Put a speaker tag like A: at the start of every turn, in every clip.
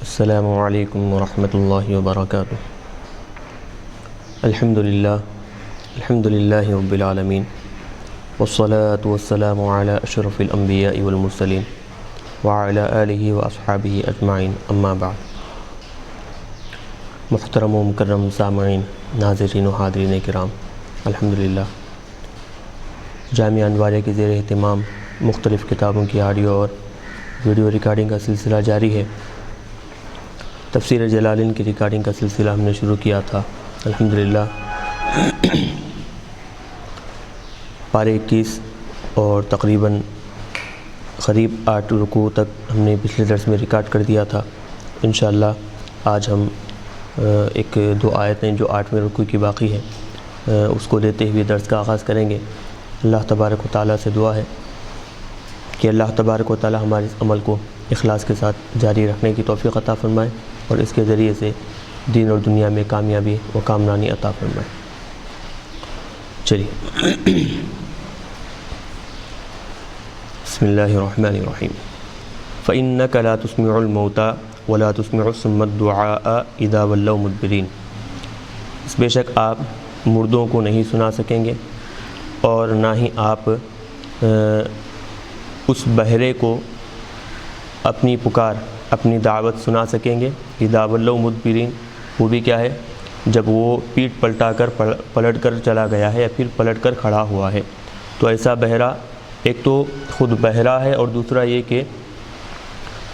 A: السلام علیکم ورحمۃ اللہ وبرکاتہ۔ الحمدللہ رب العالمین والصلاة والسلام علی اشرف الانبیاء والمرسلین وعلی آلہ واصحابہ اجمعین، اما بعد۔ محترم و مکرم سامعین، ناظرین و حاضرین کرام، الحمدللہ جامعہ انواریہ کے زیر اہتمام مختلف کتابوں کی آڈیو اور ویڈیو ریکارڈنگ کا سلسلہ جاری ہے۔ تفسیر جلالین کی ریکارڈنگ کا سلسلہ ہم نے شروع کیا تھا، الحمدللہ پارے 21 اور تقریباً قریب 8 رکوع تک ہم نے پچھلے درس میں ریکارڈ کر دیا تھا۔ انشاءاللہ آج ہم ایک دو آیتیں جو 8ویں رکوع کی باقی ہے اس کو لیتے ہوئے درس کا آغاز کریں گے۔ اللہ تبارک و تعالیٰ سے دعا ہے کہ اللہ تبارک و تعالیٰ ہمارے اس عمل کو اخلاص کے ساتھ جاری رکھنے کی توفیق عطا فرمائے اور اس کے ذریعے سے دین اور دنیا میں کامیابی و کامرانی عطا فرمائے۔ چلیے، بسم اللہ الرحمن الرحیم۔ فَإِنَّكَ لَا تُسْمِعُ الْمَوْتَى وَلَا تُسْمِعُ الصُّمَّ الدُّعَاءَ إِذَا وَلَّوْا مُدْبِرِينَ۔ بے شک آپ مردوں کو نہیں سنا سکیں گے اور نہ ہی آپ اس بہرے کو اپنی پکار، اپنی دعوت سنا سکیں گے۔ اذا ولوا مدبرین، وہ بھی کیا ہے؟ جب وہ پیٹھ پلٹا کر پلٹ کر چلا گیا ہے یا پھر پلٹ کر کھڑا ہوا ہے۔ تو ایسا بہرا ایک تو خود بہرا ہے اور دوسرا یہ کہ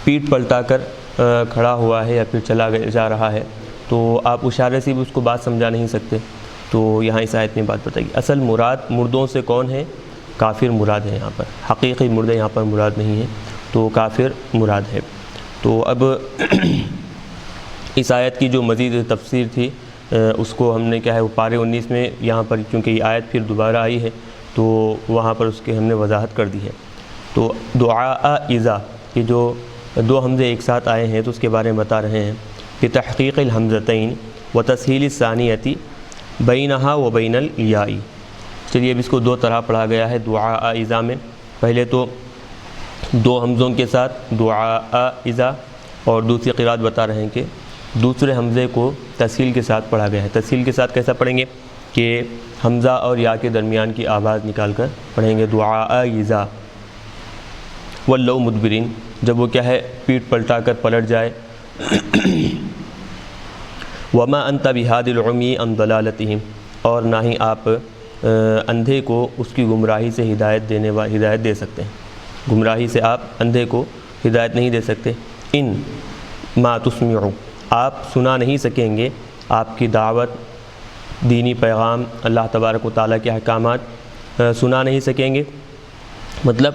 A: پیٹھ پلٹا کر کھڑا ہوا ہے یا پھر چلا جا رہا ہے، تو آپ اشارے سے بھی اس کو بات سمجھا نہیں سکتے۔ تو یہاں اس آیت میں بات بتائی، اصل مراد مردوں سے کون ہے؟ کافر مراد ہے یہاں پر، حقیقی مردے یہاں پر مراد نہیں ہے، تو کافر مراد ہے۔ تو اب اس آیت کی جو مزید تفسیر تھی اس کو ہم نے کیا ہے وہ پارے 19 میں یہاں پر، کیونکہ یہ آیت پھر دوبارہ آئی ہے تو وہاں پر اس کے ہم نے وضاحت کر دی ہے۔ تو دعاء اذا، یہ جو دو حمزے ایک ساتھ آئے ہیں تو اس کے بارے میں بتا رہے ہیں کہ تحقیق الحمزتین و تسہیل الثانیۃ بینہا و بین الیاء۔ چلیے اب اس کو دو طرح پڑھا گیا ہے دعاء اذا میں۔ پہلے تو دو حمزوں کے ساتھ دعاء اذا، اور دوسری قرات بتا رہے ہیں کہ دوسرے حمزے کو تسہیل کے ساتھ پڑھا گیا ہے۔ تسہیل کے ساتھ کیسا پڑھیں گے کہ حمزہ اور یا کے درمیان کی آواز نکال کر پڑھیں گے دعاء اذا ولوا مدبرین، جب وہ کیا ہے پیٹھ پلٹا کر پلٹ جائے۔ وما انت بہاد العمی عن ضلالتہم، اور نہ ہی آپ اندھے کو اس کی گمراہی سے ہدایت دے سکتے ہیں۔ گمراہی سے آپ اندھے کو ہدایت نہیں دے سکتے۔ ان ما تسمعوا، آپ سنا نہیں سکیں گے، آپ کی دعوت، دینی پیغام، اللہ تبارک و تعالیٰ کے احکامات سنا نہیں سکیں گے۔ مطلب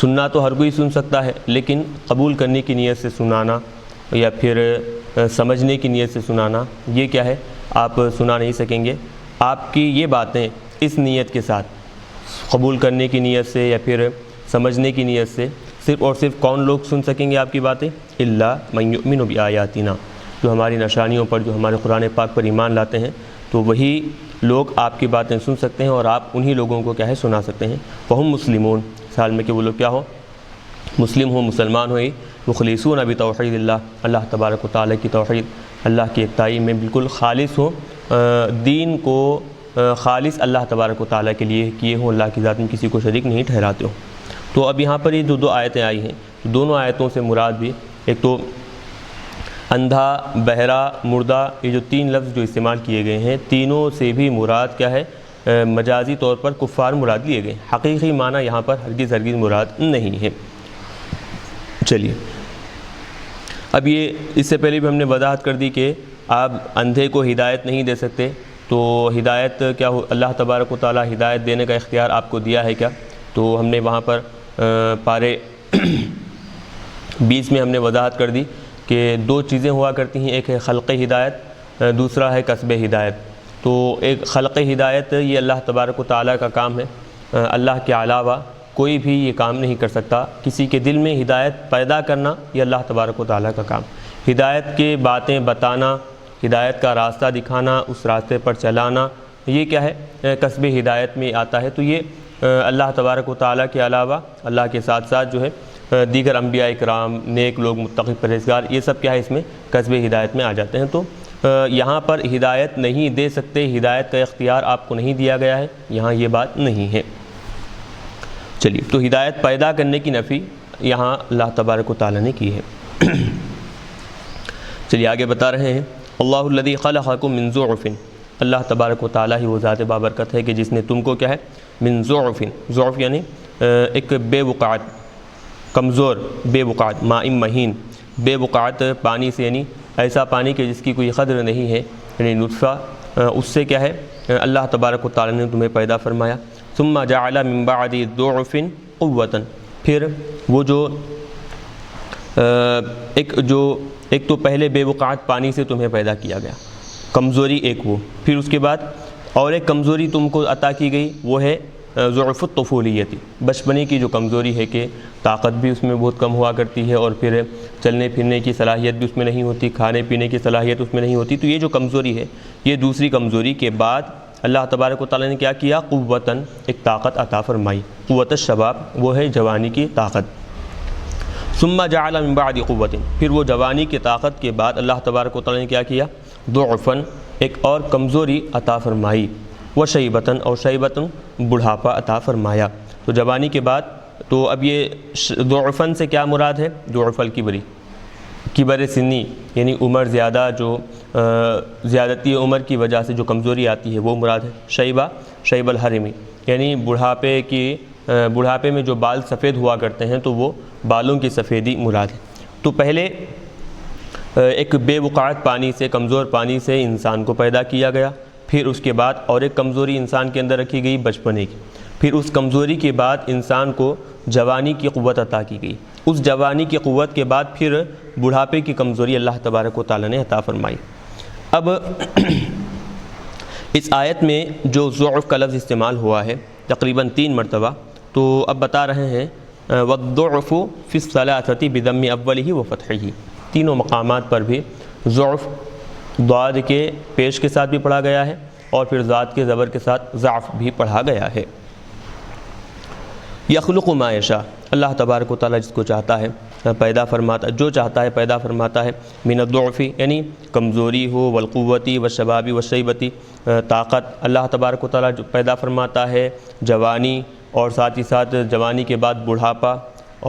A: سننا تو ہر کوئی سن سکتا ہے، لیکن قبول کرنے کی نیت سے سنانا یا پھر سمجھنے کی نیت سے سنانا، یہ کیا ہے؟ آپ سنا نہیں سکیں گے۔ آپ کی یہ باتیں اس نیت کے ساتھ، قبول کرنے کی نیت سے یا پھر سمجھنے کی نیت سے، صرف اور صرف کون لوگ سن سکیں گے آپ کی باتیں؟ الا من یؤمن بآیاتنا، جو ہماری نشانیوں پر، جو ہمارے قرآن پاک پر ایمان لاتے ہیں، تو وہی لوگ آپ کی باتیں سن سکتے ہیں اور آپ انہی لوگوں کو کیا ہے سنا سکتے ہیں۔ وہم مسلمون، سال میں کہ وہ لوگ کیا ہو؟ مسلم ہو، مسلمان ہوئی، مخلصون بتوحید اللہ، اللہ تبارک و تعالیٰ کی توحید، اللہ کی یکتائی میں بالکل خالص ہو، دین کو خالص اللہ تبارک و تعالیٰ کے لیے کیے ہوں، اللہ کی ذات میں کسی کو شریک نہیں ٹھہراتے ہوں۔ تو اب یہاں پر یہ جو دو آیتیں آئی ہیں، دونوں آیتوں سے مراد بھی ایک تو اندھا، بہرا، مردہ، یہ جو تین لفظ جو استعمال کیے گئے ہیں، تینوں سے بھی مراد کیا ہے؟ مجازی طور پر کفار مراد لیے گئے، حقیقی معنی یہاں پر ہرگز مراد نہیں ہے۔ چلیے اب یہ اس سے پہلے بھی ہم نے وضاحت کر دی کہ آپ اندھے کو ہدایت نہیں دے سکتے، تو ہدایت کیا ہو؟ اللہ تبارک و تعالیٰ ہدایت دینے کا اختیار آپ کو دیا ہے کیا؟ تو ہم نے وہاں پر پارے 20 میں ہم نے وضاحت کر دی کہ دو چیزیں ہوا کرتی ہیں، ایک ہے خلق ہدایت، دوسرا ہے کسب ہدایت۔ تو ایک خلق ہدایت یہ اللہ تبارک و تعالیٰ کا کام ہے، اللہ کے علاوہ کوئی بھی یہ کام نہیں کر سکتا۔ کسی کے دل میں ہدایت پیدا کرنا یہ اللہ تبارک و تعالیٰ کا کام، ہدایت کے باتیں بتانا، ہدایت کا راستہ دکھانا، اس راستے پر چلانا، یہ کیا ہے؟ کسب ہدایت میں آتا ہے۔ تو یہ اللہ تبارک و تعالیٰ کے علاوہ، اللہ کے ساتھ ساتھ جو ہے دیگر انبیاء اکرام، نیک لوگ، متقی پرہیزگار، یہ سب کیا ہے اس میں کسب ہدایت میں آ جاتے ہیں۔ تو یہاں پر ہدایت نہیں دے سکتے، ہدایت کا اختیار آپ کو نہیں دیا گیا ہے، یہاں یہ بات نہیں ہے۔ چلیے، تو ہدایت پیدا کرنے کی نفی یہاں اللہ تبارک و تعالیٰ نے کی ہے۔ چلیے آگے بتا رہے ہیں، اللہ الذی خلقکم من ضعف، اللہ تبارک و تعالیٰ ہی وہ ذات بابرکت ہے کہ جس نے تم کو کیا ہے من ضعف، ضعف یعنی ایک بے وقعت، کمزور، بے وقعت، ماء مہین، بے وقعت پانی سے، یعنی ایسا پانی کہ جس کی کوئی قدر نہیں ہے، یعنی نطفہ، اس سے کیا ہے اللہ تبارک و تعالیٰ نے تمہیں پیدا فرمایا۔ ثم جعل من بعد ضعف قوة، پھر وہ جو ایک تو پہلے بے وقعت پانی سے تمہیں پیدا کیا گیا، کمزوری ایک وہ، پھر اس کے بعد اور ایک کمزوری تم کو عطا کی گئی، وہ ہے ضعف الطفولیتی، بچپنے کی جو کمزوری ہے کہ طاقت بھی اس میں بہت کم ہوا کرتی ہے، اور پھر چلنے پھرنے کی صلاحیت بھی اس میں نہیں ہوتی، کھانے پینے کی صلاحیت اس میں نہیں ہوتی۔ تو یہ جو کمزوری ہے، یہ دوسری کمزوری کے بعد اللہ تبارک و تعالیٰ نے کیا کیا، قوتاً، ایک طاقت عطا فرمائی، قوت الشباب، وہ ہے جوانی کی طاقت۔ ثم جعل من بعد قوت، پھر وہ جوانی کی طاقت کے بعد اللہ تبارک و تعالیٰ نے کیا کیا، ضعفاً، ایک اور کمزوری عطا فرمائی، وشیبتاً، اور شیبتاً، بڑھاپا عطا فرمایا۔ تو جوانی کے بعد، تو اب یہ ضعفاً سے کیا مراد ہے، ضعف الکبری، کبر سنی، یعنی عمر زیادہ، جو زیادتی عمر کی وجہ سے جو کمزوری آتی ہے وہ مراد ہے۔ شیبہ، شیب الحرمی، یعنی بڑھاپے میں جو بال سفید ہوا کرتے ہیں تو وہ بالوں کی سفیدی مراد ہے۔ تو پہلے ایک بے وقعت پانی سے، کمزور پانی سے انسان کو پیدا کیا گیا، پھر اس کے بعد اور ایک کمزوری انسان کے اندر رکھی گئی بچپنے کی، پھر اس کمزوری کے بعد انسان کو جوانی کی قوت عطا کی گئی، اس جوانی کی قوت کے بعد پھر بڑھاپے کی کمزوری اللہ تبارک و تعالیٰ نے عطا فرمائی۔ اب اس آیت میں جو ضعف کا لفظ استعمال ہوا ہے تقریباً 3 مرتبہ، تو اب بتا رہے ہیں والضعف فی الثلاثۃ بضم اولہ وفتحہ، تینوں مقامات پر بھی ضعف ضاد کے پیش کے ساتھ بھی پڑھا گیا ہے، اور پھر ذات کے زبر کے ساتھ ضعف بھی پڑھا گیا ہے۔ یخلق ما یشاء، اللہ تبارک و تعالیٰ جس کو چاہتا ہے پیدا فرماتا، جو چاہتا ہے پیدا فرماتا ہے، من الضعف، یعنی کمزوری ہو، والقوتی، والشبابی، والشیبتی، طاقت، اللہ تبارک و تعالیٰ جو پیدا فرماتا ہے جوانی، اور ساتھ ہی ساتھ جوانی کے بعد بڑھاپا،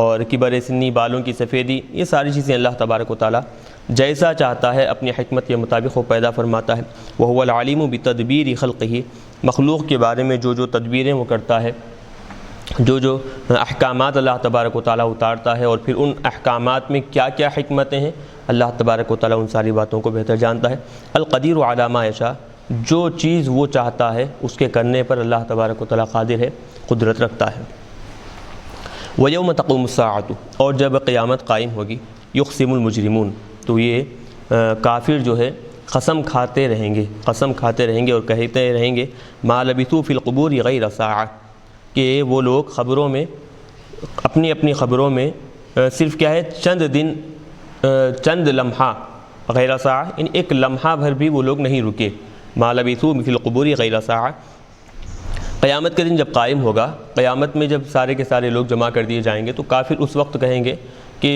A: اور کبر سنی، بالوں کی سفیدی، یہ ساری چیزیں اللہ تبارک و تعالیٰ جیسا چاہتا ہے اپنی حکمت کے مطابق وہ پیدا فرماتا ہے۔ وہو العلیم بتدبیر خلقہ، مخلوق کے بارے میں جو تدبیریں وہ کرتا ہے، جو احکامات اللہ تبارک و تعالیٰ اتارتا ہے، اور پھر ان احکامات میں کیا کیا حکمتیں ہیں، اللہ تبارک و تعالیٰ ان ساری باتوں کو بہتر جانتا ہے۔ القدیر علی ما یشاء، جو چیز وہ چاہتا ہے اس کے کرنے پر اللہ تبارک و تعالیٰ قادر ہے، قدرت رکھتا ہے۔ وَيَوْمَ تَقُومُ السَّاعَةُ، اور جب قیامت قائم ہوگی، یقسم المجرمون، تو یہ کافر جو ہے قسم کھاتے رہیں گے اور کہتے رہیں گے ما لبثوا فی القبور غیر ساعہ، کہ وہ لوگ خبروں میں، اپنی خبروں میں صرف کیا ہے چند دن، چند لمحہ، غیر ساعہ یعنی ایک لمحہ بھر بھی وہ لوگ نہیں رکے، ما لبثوا فی القبور غیر ساعہ۔ قیامت کے دن جب قائم ہوگا، قیامت میں جب سارے کے سارے لوگ جمع کر دیے جائیں گے، تو کافر اس وقت کہیں گے کہ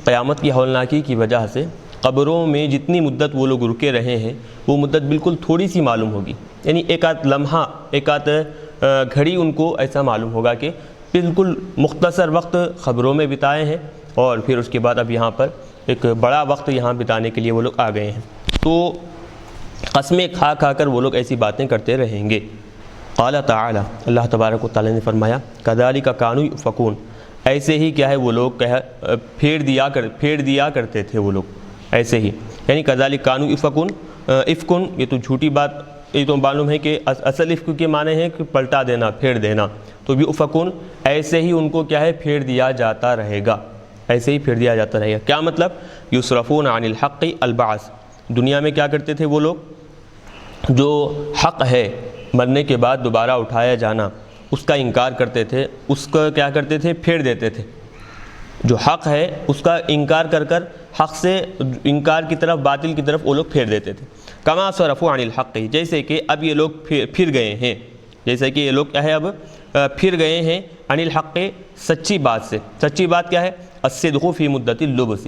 A: قیامت کی ہولناکی کی وجہ سے قبروں میں جتنی مدت وہ لوگ رکے رہے ہیں وہ مدت بالکل تھوڑی سی معلوم ہوگی، یعنی ایک آدھ لمحہ، ایک آدھ گھڑی ان کو ایسا معلوم ہوگا کہ بالکل مختصر وقت خبروں میں بتائے ہیں، اور پھر اس کے بعد اب یہاں پر ایک بڑا وقت یہاں بتانے کے لیے وہ لوگ آ گئے ہیں، تو قسمیں کھا کر وہ لوگ ایسی باتیں کرتے رہیں گے۔ قال تعالی، اللہ تبارک و تعالیٰ نے فرمایا کذالک کانوا یؤفکون، ایسے ہی کیا ہے وہ لوگ پھیر دیا کرتے تھے وہ لوگ، ایسے ہی، یعنی کذالک کانوا یؤفکون، افکن یہ تو جھوٹی بات، یہ تو معلوم ہے کہ اصل افک کے معنی ہے کہ پلٹا دینا، پھیر دینا، تو یؤفکون ایسے ہی ان کو کیا ہے پھیر دیا جاتا رہے گا، ایسے ہی پھیر دیا جاتا رہے گا۔ کیا مطلب؟ یصرفون عن الحق البعث، دنیا میں کیا کرتے تھے وہ لوگ، جو حق ہے مرنے کے بعد دوبارہ اٹھایا جانا، اس کا انکار کرتے تھے، اس کا کیا کرتے تھے پھیر دیتے تھے، جو حق ہے اس کا انکار کر حق سے انکار کی طرف، باطل کی طرف وہ لوگ پھیر دیتے تھے۔ کما صرفوا عن الحق، جیسے کہ اب یہ لوگ پھر گئے ہیں، جیسے کہ یہ لوگ کیا ہے اب پھر گئے ہیں عن الحق سچی بات سے. سچی بات کیا ہے؟ الصدق فی مدت اللبس،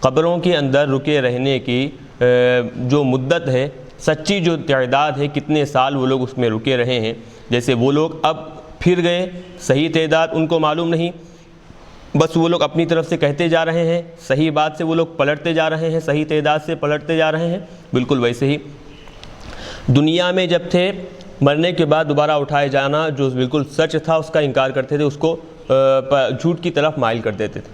A: قبروں کے اندر رکے رہنے کی جو مدت ہے، سچی جو تعداد ہے، کتنے سال وہ لوگ اس میں رکے رہے ہیں. جیسے وہ لوگ اب پھر گئے، صحیح تعداد ان کو معلوم نہیں، بس وہ لوگ اپنی طرف سے کہتے جا رہے ہیں، صحیح بات سے وہ لوگ پلٹتے جا رہے ہیں، صحیح تعداد سے پلٹتے جا رہے ہیں. بالکل ویسے ہی دنیا میں جب تھے، مرنے کے بعد دوبارہ اٹھائے جانا جو بالکل سچ تھا اس کا انکار کرتے تھے، اس کو جھوٹ کی طرف مائل کر دیتے تھے،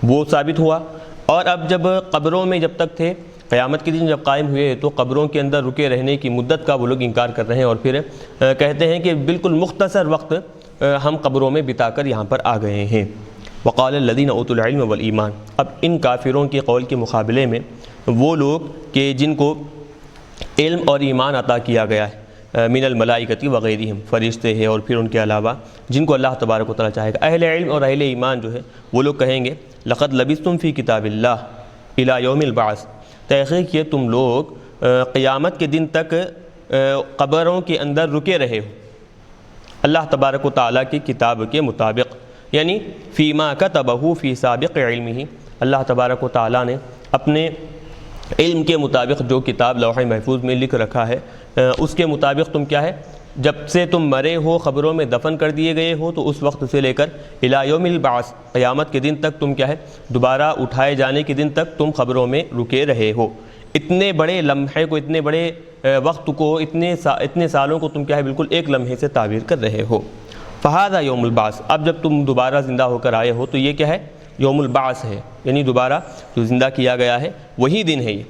A: وہ ثابت ہوا. اور اب جب قبروں میں جب تک تھے، قیامت کے دن جب قائم ہوئے تو قبروں کے اندر رکے رہنے کی مدت کا وہ لوگ انکار کر رہے ہیں، اور پھر کہتے ہیں کہ بالکل مختصر وقت ہم قبروں میں بتا کر یہاں پر آ گئے ہیں. وقال الذین اوتوا العلم والایمان، اب ان کافروں کے قول کے مقابلے میں وہ لوگ کہ جن کو علم اور ایمان عطا کیا گیا ہے، من الملائکۃ وغیرہم، فرشتے ہیں اور پھر ان کے علاوہ جن کو اللہ تبارک و تعالیٰ چاہے گا، اہل علم اور اہل ایمان جو ہے وہ لوگ کہیں گے لقد لبثتم فی کتاب اللہ الی یوم البعث، تحقیق یہ تم لوگ قیامت کے دن تک قبروں کے اندر رکے رہے ہو اللہ تبارک و تعالیٰ کی کتاب کے مطابق، یعنی فیما کتبہ فی سابق علمہ، اللہ تبارک و تعالیٰ نے اپنے علم کے مطابق جو کتاب لوح محفوظ میں لکھ رکھا ہے اس کے مطابق تم کیا ہے، جب سے تم مرے ہو، قبروں میں دفن کر دیے گئے ہو، تو اس وقت سے لے کر الی یوم البعث، قیامت کے دن تک تم کیا ہے، دوبارہ اٹھائے جانے کے دن تک تم قبروں میں رکے رہے ہو. اتنے بڑے لمحے کو، اتنے بڑے وقت کو، اتنے سالوں کو تم کیا ہے بالکل ایک لمحے سے تعبیر کر رہے ہو. فہذا یوم البعث، اب جب تم دوبارہ زندہ ہو کر آئے ہو تو یہ کیا ہے، یوم البعث ہے، یعنی دوبارہ جو زندہ کیا گیا ہے وہی دن ہے، یہ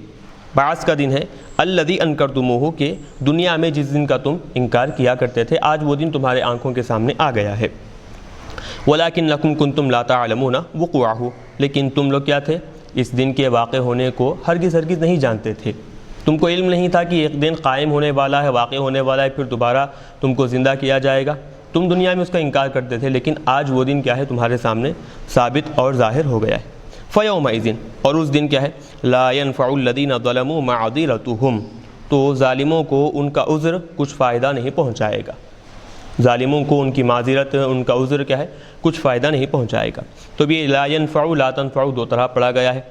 A: بعث کا دن ہے. الذی انکرتموہ، کہ دنیا میں جس دن کا تم انکار کیا کرتے تھے آج وہ دن تمہارے آنکھوں کے سامنے آ گیا ہے. ولکنکم کنتم لا تعلمون وقوعہ، لیکن تم لوگ کیا تھے، اس دن کے واقع ہونے کو ہرگز نہیں جانتے تھے. تم کو علم نہیں تھا کہ ایک دن قائم ہونے والا ہے، واقع ہونے والا ہے، پھر دوبارہ تم کو زندہ کیا جائے گا. تم دنیا میں اس کا انکار کرتے تھے، لیکن آج وہ دن کیا ہے تمہارے سامنے ثابت اور ظاہر ہو گیا ہے. فیومئذ، اور اس دن کیا ہے، لا ينفع الذین ظلموا معذرتهم، تو ظالموں کو ان کا عذر کچھ فائدہ نہیں پہنچائے گا. ظالموں کو ان کی معذرت، ان کا عذر کیا ہے، کچھ فائدہ نہیں پہنچائے گا. تو بھی لا ينفع لا تنفع دو طرح پڑھا گیا ہے،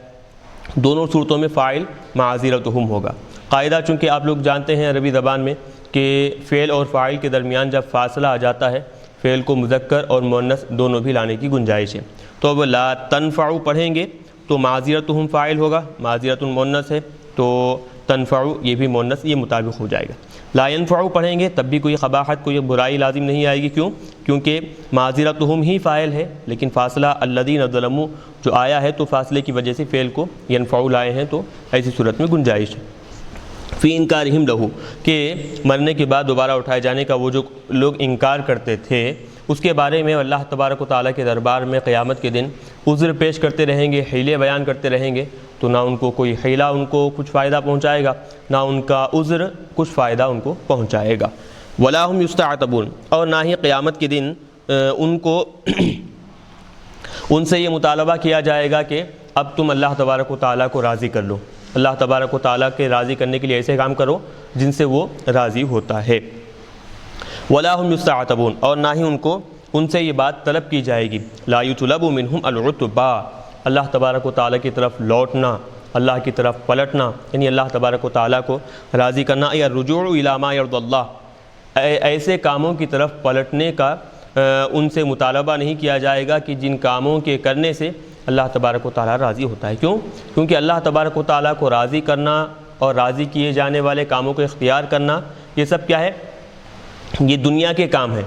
A: دونوں صورتوں میں فاعل معذرتهم ہوگا. قاعدہ چونکہ آپ لوگ جانتے ہیں عربی زبان میں کہ فعل اور فاعل کے درمیان جب فاصلہ آ جاتا ہے، فعل کو مذکر اور مؤنث دونوں بھی لانے کی گنجائش ہے. تو اب لا تنفع پڑھیں گے تو معذرتهم فاعل ہوگا، معذرت مؤنث ہے تو تنفع یہ بھی مؤنث، یہ مطابق ہو جائے گا. لا ينفع پڑھیں گے تب بھی کوئی قباحت، کوئی برائی لازم نہیں آئے گی. کیوں؟ کیونکہ معذرتهم ہی فاعل ہے، لیکن فاصلہ الذین ظلموا جو آیا ہے تو فاصلے کی وجہ سے فعل کو ينفع لائے ہیں، تو ایسی صورت میں گنجائش ہے. فی انکارہم لہ، کہ مرنے کے بعد دوبارہ اٹھائے جانے کا وہ جو لوگ انکار کرتے تھے اس کے بارے میں اللہ تبارک و تعالیٰ کے دربار میں قیامت کے دن عذر پیش کرتے رہیں گے، حیلے بیان کرتے رہیں گے، تو نہ ان کو کوئی حیلہ ان کو کچھ فائدہ پہنچائے گا، نہ ان کا عذر کچھ فائدہ ان کو پہنچائے گا. ولا هم یستعتبون، اور نہ ہی قیامت کے دن ان کو ان سے یہ مطالبہ کیا جائے گا کہ اب تم اللہ تبارک و تعالیٰ کو راضی کر لو، اللہ تبارک و تعالیٰ کے راضی کرنے کے لیے ایسے کام کرو جن سے وہ راضی ہوتا ہے. ولا هم یستعتبون، اور نہ ہی ان سے یہ بات طلب کی جائے گی. لا یطلب منہم العتبا، اللہ تبارک و تعالیٰ کی طرف لوٹنا، اللہ کی طرف پلٹنا، یعنی اللہ تبارک و تعالیٰ کو راضی کرنا. یا الرجوع الی ما یرضی اللہ، ایسے کاموں کی طرف پلٹنے کا ان سے مطالبہ نہیں کیا جائے گا کہ جن کاموں کے کرنے سے اللہ تبارک و تعالیٰ راضی ہوتا ہے. کیوں؟ کیونکہ اللہ تبارک و تعالیٰ کو راضی کرنا اور راضی کیے جانے والے کاموں کو اختیار کرنا، یہ سب کیا ہے، یہ دنیا کے کام ہیں.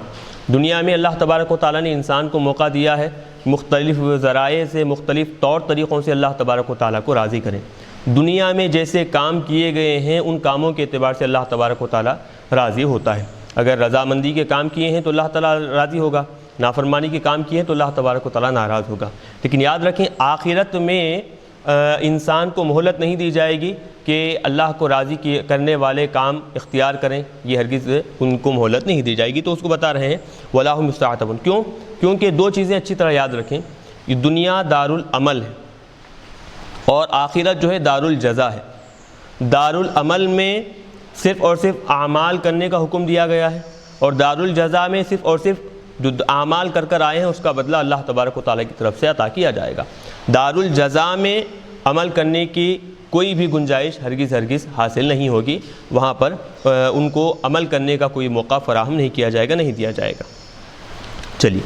A: دنیا میں اللہ تبارک و تعالیٰ نے انسان کو موقع دیا ہے مختلف ذرائع سے، مختلف طور طریقوں سے اللہ تبارک و تعالیٰ کو راضی کریں. دنیا میں جیسے کام کیے گئے ہیں ان کاموں کے اعتبار سے اللہ تبارک و تعالیٰ راضی ہوتا ہے. اگر رضامندی کے کام کیے ہیں تو اللہ تعالیٰ راضی ہوگا، نافرمانی کے کام کیے ہیں تو اللہ تبارک و تعالیٰ ناراض ہوگا. لیکن یاد رکھیں آخرت میں انسان کو مہلت نہیں دی جائے گی کہ اللہ کو راضی کرنے والے کام اختیار کریں، یہ ہرگز ان کو مہلت نہیں دی جائے گی. تو اس کو بتا رہے ہیں ولا هم یستعتبون. کیوں؟ کیونکہ دو چیزیں اچھی طرح یاد رکھیں، یہ دنیا دارالعمل ہے اور آخرت جو ہے دارالجزا ہے. دارالعمل میں صرف اور صرف اعمال کرنے کا حکم دیا گیا ہے، اور دارالجزا میں صرف اور صرف جو اعمال کر آئے ہیں اس کا بدلہ اللہ تبارک و تعالیٰ کی طرف سے عطا کیا جائے گا۔ دارالجزا میں عمل کرنے کی کوئی بھی گنجائش ہرگز حاصل نہیں ہوگی، وہاں پر ان کو عمل کرنے کا کوئی موقع فراہم نہیں کیا جائے گا، نہیں دیا جائے گا۔ چلیے،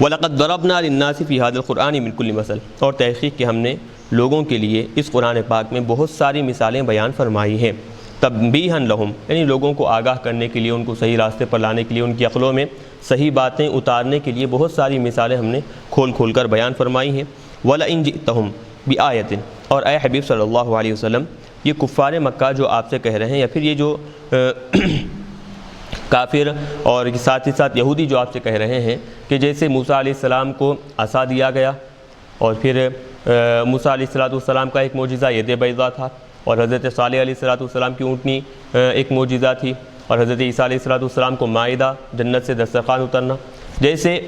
A: وَلَقَدْ ضَرَبْنَا لِلنَّاسِ فِي هَذَا الْقُرْآنِ مِنْ كُلِّ مَثَلٍ، اور تحقیق کہ ہم نے لوگوں کے لیے اس قرآن پاک میں بہت ساری مثالیں بیان فرمائی ہیں، تنبیہاً لہم، یعنی لوگوں کو آگاہ کرنے کے لیے، ان کو صحیح راستے پر لانے کے لیے، ان کی عقلوں میں صحیح باتیں اتارنے کے لیے بہت ساری مثالیں ہم نے کھول کر بیان فرمائی ہیں۔ وَلَئِن جِئْتَهُمْ بِآیَةٍ، اور اے حبیب صلی اللہ علیہ وسلم، یہ کفار مکہ جو آپ سے کہہ رہے ہیں، یا پھر یہ جو کافر اور ساتھ ہی ساتھ یہودی جو آپ سے کہہ رہے ہیں کہ جیسے موسیٰ علیہ السلام کو عصا دیا گیا، اور پھر موسیٰ علیہ السلام کا ایک معجزہ ید بیضا تھا، اور حضرت صالح علیہ السلام کی اونٹنی ایک معجزہ تھی، اور حضرت عیسیٰ علیہ السلام کو مائدہ، جنت سے دسترخوان اترنا، جیسے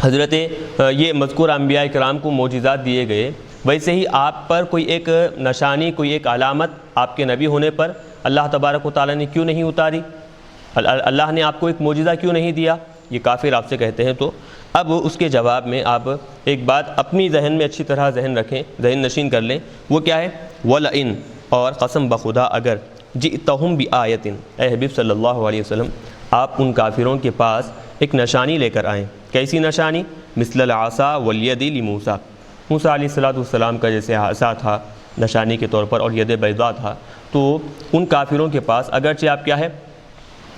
A: حضرت یہ مذکور انبیاء کرام کو معجزات دیے گئے، ویسے ہی آپ پر کوئی ایک نشانی، کوئی ایک علامت آپ کے نبی ہونے پر اللہ تبارک و تعالیٰ نے کیوں نہیں اتاری؟ اللہ نے آپ کو ایک معجزہ کیوں نہیں دیا؟ یہ کافر آپ سے کہتے ہیں۔ تو اب اس کے جواب میں آپ ایک بات اپنی ذہن میں اچھی طرح ذہن رکھیں، ذہن نشین کر لیں، وہ کیا ہے؟ وَلَئِن، اور قسم بخدا اگر، جِئْتَهُمْ بِآیَةٍ، اے حبیب صلی اللہ علیہ وسلم، آپ ان کافروں کے پاس ایک نشانی لے کر آئیں۔ کیسی نشانی؟ مثل العصا والید لموسیٰ، موسیٰ علیہ السلام کا جیسے عصا تھا نشانی کے طور پر، اور ید بیضا تھا، تو ان کافروں کے پاس اگرچہ آپ کیا ہے،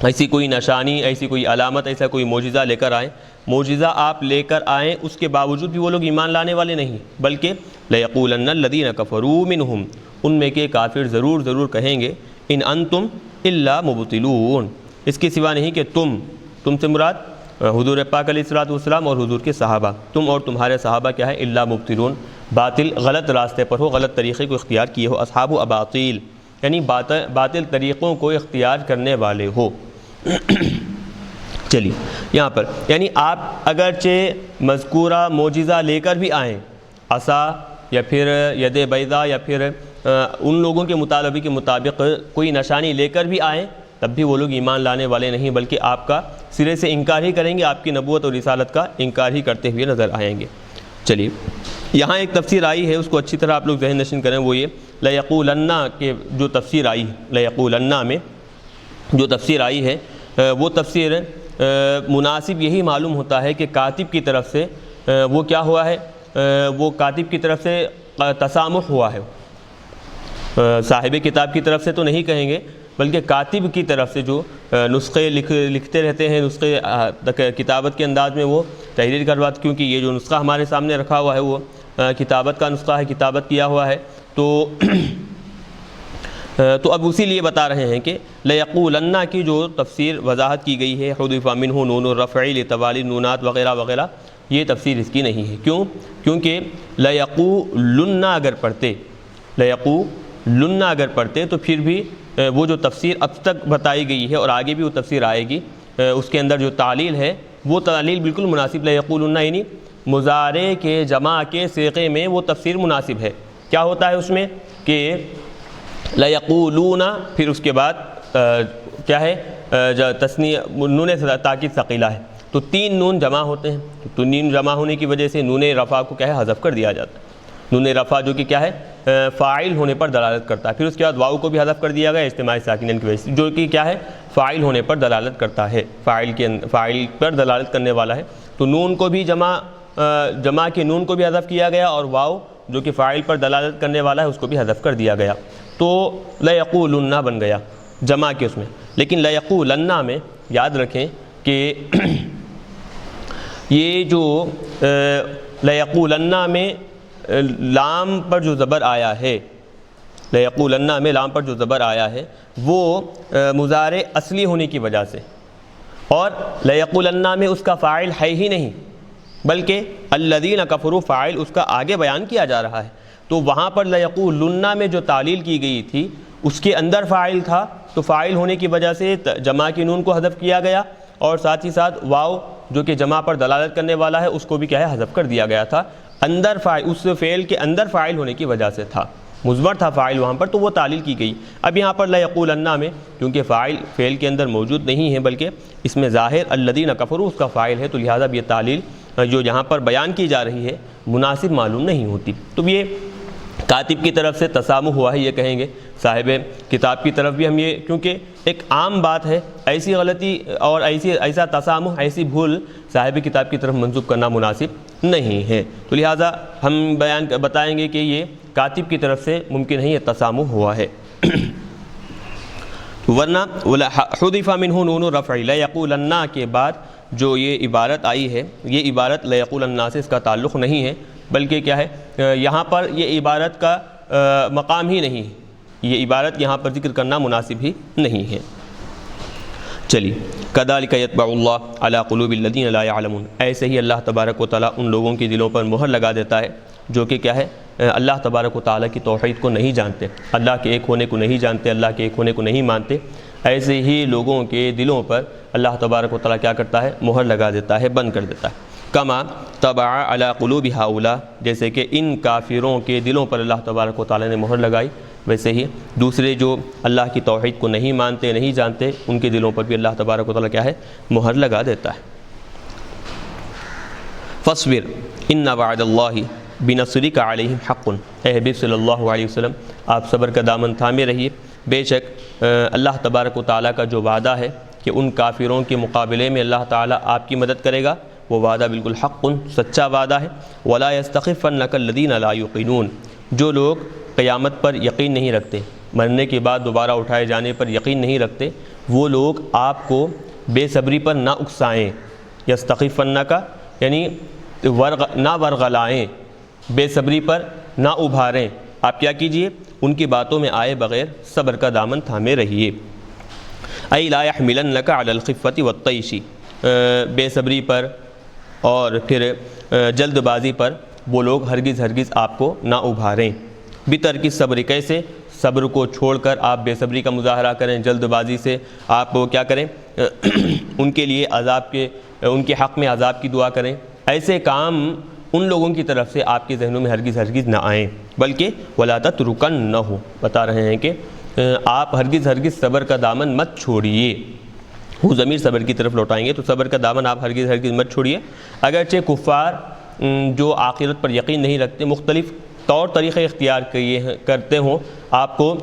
A: ایسی کوئی نشانی، ایسی کوئی علامت، ایسا کوئی معجزہ لے کر آئیں، معجزہ آپ لے کر آئیں، اس کے باوجود بھی وہ لوگ ایمان لانے والے نہیں، بلکہ لَيَقُولَنَّ الَّذِينَ كَفَرُوا مِنْهُمْ، ان میں کے کافر ضرور کہیں گے، ان انتم الا مبطلون، اس کے سوا نہیں کہ تم سے مراد حضور پاک علیہ السلام اور حضور کے صحابہ، تم اور تمہارے صحابہ کیا ہے؟ الا مبطلون، باطل، غلط راستے پر ہو، غلط طریقے کو اختیار کیے ہو، اصحاب اباطیل، یعنی باطل طریقوں کو اختیار کرنے والے ہو۔ چلیے یہاں پر یعنی آپ اگرچہ مذکورہ معجزہ لے کر بھی آئیں، عصا یا پھر ید بیضا یا پھر ان لوگوں کے مطالبے کے مطابق کوئی نشانی لے کر بھی آئیں، تب بھی وہ لوگ ایمان لانے والے نہیں، بلکہ آپ کا سرے سے انکار ہی کریں گے، آپ کی نبوت اور رسالت کا انکار ہی کرتے ہوئے نظر آئیں گے۔ چلیے یہاں ایک تفسیر آئی ہے، اس کو اچھی طرح آپ لوگ ذہن نشین کریں، وہ یہ لَيَقُولَنَّ کے جو تفسیر آئی ہے، لَيَقُولَنَّ میں جو تفسیر آئی ہے، وہ تفسیر مناسب یہی معلوم ہوتا ہے کہ کاتب کی طرف سے وہ کیا ہوا ہے، وہ کاتب کی طرف سے تسامح ہوا ہے، صاحب کتاب کی طرف سے تو نہیں کہیں گے، بلکہ کاتب کی طرف سے جو نسخے لکھتے رہتے ہیں، نسخے کتابت کے انداز میں وہ تحریر کرواتے، کیونکہ یہ جو نسخہ ہمارے سامنے رکھا ہوا ہے وہ کتابت کا نسخہ ہے، کتابت کیا ہوا ہے، تو اب اسی لیے بتا رہے ہیں کہ لَيَقُولَنَّ کی جو تفسیر وضاحت کی گئی ہے، حُذِفَ مِنْهُ نُونُ الرَّفْعِ لِتَوَالِي النُّونَات وغیرہ وغیرہ، یہ تفسیر اس کی نہیں ہے۔ کیونکہ لَيَقُولُنَّ اگر پڑھتے تو پھر بھی وہ جو تفسیر اب تک بتائی گئی ہے اور آگے بھی وہ تفسیر آئے گی، اس کے اندر جو تعلیل ہے وہ تعلیل بالکل مناسب، لَيَقُولُنَّ یعنی مضارع کے جمع کے صیغے میں وہ تفسیر مناسب ہے۔ کیا ہوتا ہے اس میں کہ لَيَقُولُونَ، پھر اس کے بعد کیا ہے، تثنیہ نون تاکید ثقیلہ ہے، تو 3 نون جمع ہوتے ہیں، تو نون جمع ہونے کی وجہ سے نون رفع کو کیا ہے، حذف کر دیا جاتا ہے۔ نون رفع جو کہ کیا ہے، فاعل ہونے پر دلالت کرتا ہے، پھر اس کے بعد واو کو بھی حذف کر دیا گیا اجتماع ساکنین کی وجہ سے، جو کہ کیا ہے، فاعل ہونے پر دلالت کرتا ہے، فاعل پر دلالت کرنے والا ہے، تو نون کو بھی جمع کے نون کو بھی حذف کیا گیا، اور واو جو کہ فاعل پر دلالت کرنے والا ہے اس کو بھی حذف کر دیا گیا، تو لَيَقُولُنَّ بن گیا جمع کے اس میں۔ لیکن لَيَقُولَنَّ میں یاد رکھیں کہ یہ جو لَيَقُولَنَّ میں لام پر جو زبر آیا ہے، لَيَقُولَنَّ میں لام پر جو زبر آیا ہے وہ مضارع اصلی ہونے کی وجہ سے، اور لَيَقُولَنَّ میں اس کا فاعل ہے ہی نہیں، بلکہ الَّذِينَ كَفَرُوا فاعل اس کا آگے بیان کیا جا رہا ہے، تو وہاں پر لَيَقُولُنَّ میں جو تعلیل کی گئی تھی اس کے اندر فاعل تھا، تو فاعل ہونے کی وجہ سے جمع کی نون کو حذف کیا گیا، اور ساتھ ہی ساتھ واو جو کہ جمع پر دلالت کرنے والا ہے اس کو بھی کیا ہے، حذف کر دیا گیا تھا، اندر فاعل، اس فعل کے اندر فاعل ہونے کی وجہ سے تھا۔ مضمر تھا فاعل وہاں پر، تو وہ تعلیل کی گئی۔ اب یہاں پر لیقولن میں کیونکہ فاعل فعل کے اندر موجود نہیں ہے بلکہ اس میں ظاہر الذین کفروا اس کا فاعل ہے، تو لہٰذا یہ تعلیل جو یہاں پر بیان کی جا رہی ہے مناسب معلوم نہیں ہوتی۔ تو یہ کاتب کی طرف سے تسامح ہوا ہے یہ کہیں گے، صاحب کتاب کی طرف بھی ہم یہ، کیونکہ ایک عام بات ہے ایسی غلطی اور ایسا تسامح، ایسی بھول صاحب کتاب کی طرف منسوب کرنا مناسب نہیں ہے، تو لہٰذا ہم بتائیں گے کہ یہ کاتب کی طرف سے ممکن ہے یہ تسامح ہوا ہے۔ ورنہ حذف منہ نون رفع لیقولن کے بعد جو یہ عبارت آئی ہے یہ عبارت لیقولن سے اس کا تعلق نہیں ہے، بلکہ کیا ہے یہاں پر یہ عبارت کا مقام ہی نہیں ہے، یہ عبارت یہاں پر ذکر کرنا مناسب ہی نہیں ہے۔ چلیے، کذالک یطبع اللہ علی قلوب الذین لا یعلمون، ایسے ہی اللہ تبارک و تعالیٰ ان لوگوں کی دلوں پر مہر لگا دیتا ہے جو کہ کیا ہے اللہ تبارک و تعالیٰ کی توحید کو نہیں جانتے، اللہ کے ایک ہونے کو نہیں جانتے، اللہ کے ایک ہونے کو نہیں مانتے، ایسے ہی لوگوں کے دلوں پر اللہ تبارک و تعالیٰ کیا کرتا ہے مہر لگا دیتا ہے، بند کر دیتا ہے۔ کما طبع علی قلوب ہؤلاء، جیسے کہ ان کافروں کے دلوں پر اللہ تبارک و تعالیٰ نے مہر لگائی، ویسے ہی دوسرے جو اللہ کی توحید کو نہیں مانتے نہیں جانتے ان کے دلوں پر بھی اللہ تبارک و تعالیٰ کیا ہے مہر لگا دیتا ہے۔ فاصبر ان وعد اللہ بنصرک علیہم حق، اے حبیب صلی اللہ علیہ وسلم آپ صبر کا دامن تھامے رہیے، بے شک اللہ تبارک و تعالیٰ کا جو وعدہ ہے کہ ان کافروں کے مقابلے میں اللہ تعالیٰ آپ کی مدد کرے گا، وہ وعدہ بالکل حق سچا وعدہ ہے۔ ولا یستخفنک الذین لا یوقنون، جو لوگ قیامت پر یقین نہیں رکھتے، مرنے کے بعد دوبارہ اٹھائے جانے پر یقین نہیں رکھتے، وہ لوگ آپ کو بے صبری پر نہ اکسائیں، یستخفنک یعنی نہ ورغلائیں، بے صبری پر نہ ابھاریں، آپ کیا کیجئے ان کی باتوں میں آئے بغیر صبر کا دامن تھامے رہیے۔ ای لا یحملنک علی الخفۃ والطیش، بے صبری پر اور پھر جلد بازی پر وہ لوگ ہرگز آپ کو نہ ابھاریں۔ بترک صبر، کیسے صبر کو چھوڑ کر آپ بے صبری کا مظاہرہ کریں، جلد بازی سے آپ کیا کریں ان کے لیے ان کے حق میں عذاب کی دعا کریں، ایسے کام ان لوگوں کی طرف سے آپ کے ذہنوں میں ہرگز نہ آئیں، بلکہ ولا تترکنہ، بتا رہے ہیں کہ آپ ہرگز صبر کا دامن مت چھوڑیے۔ وہ ضمیر صبر کی طرف لوٹائیں گے، تو صبر کا دامن آپ ہرگز مت چھوڑیے، اگرچہ کفار جو آخرت پر یقین نہیں رکھتے مختلف طور طریقے اختیار کرتے ہوں آپ کو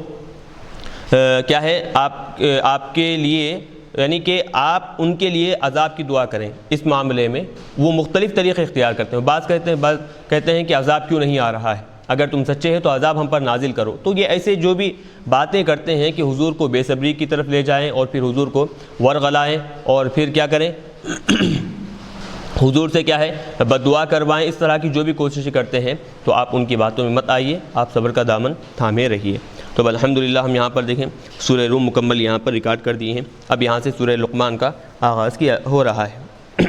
A: کیا ہے آپ کے لیے، یعنی کہ آپ ان کے لیے عذاب کی دعا کریں، اس معاملے میں وہ مختلف طریقے اختیار کرتے ہیں، بعض کہتے ہیں کہ عذاب کیوں نہیں آ رہا ہے، اگر تم سچے ہیں تو عذاب ہم پر نازل کرو۔ تو یہ ایسے جو بھی باتیں کرتے ہیں کہ حضور کو بے صبری کی طرف لے جائیں اور پھر حضور کو ورغلائیں اور پھر کیا کریں حضور سے کیا ہے بد دعا کروائیں، اس طرح کی جو بھی کوششیں کرتے ہیں تو آپ ان کی باتوں میں مت آئیے، آپ صبر کا دامن تھامے رہیے۔ تو الحمدللہ ہم یہاں پر دیکھیں سورہ روم مکمل یہاں پر ریکارڈ کر دی ہیں، اب یہاں سے سورہ لقمان کا آغاز ہو رہا ہے۔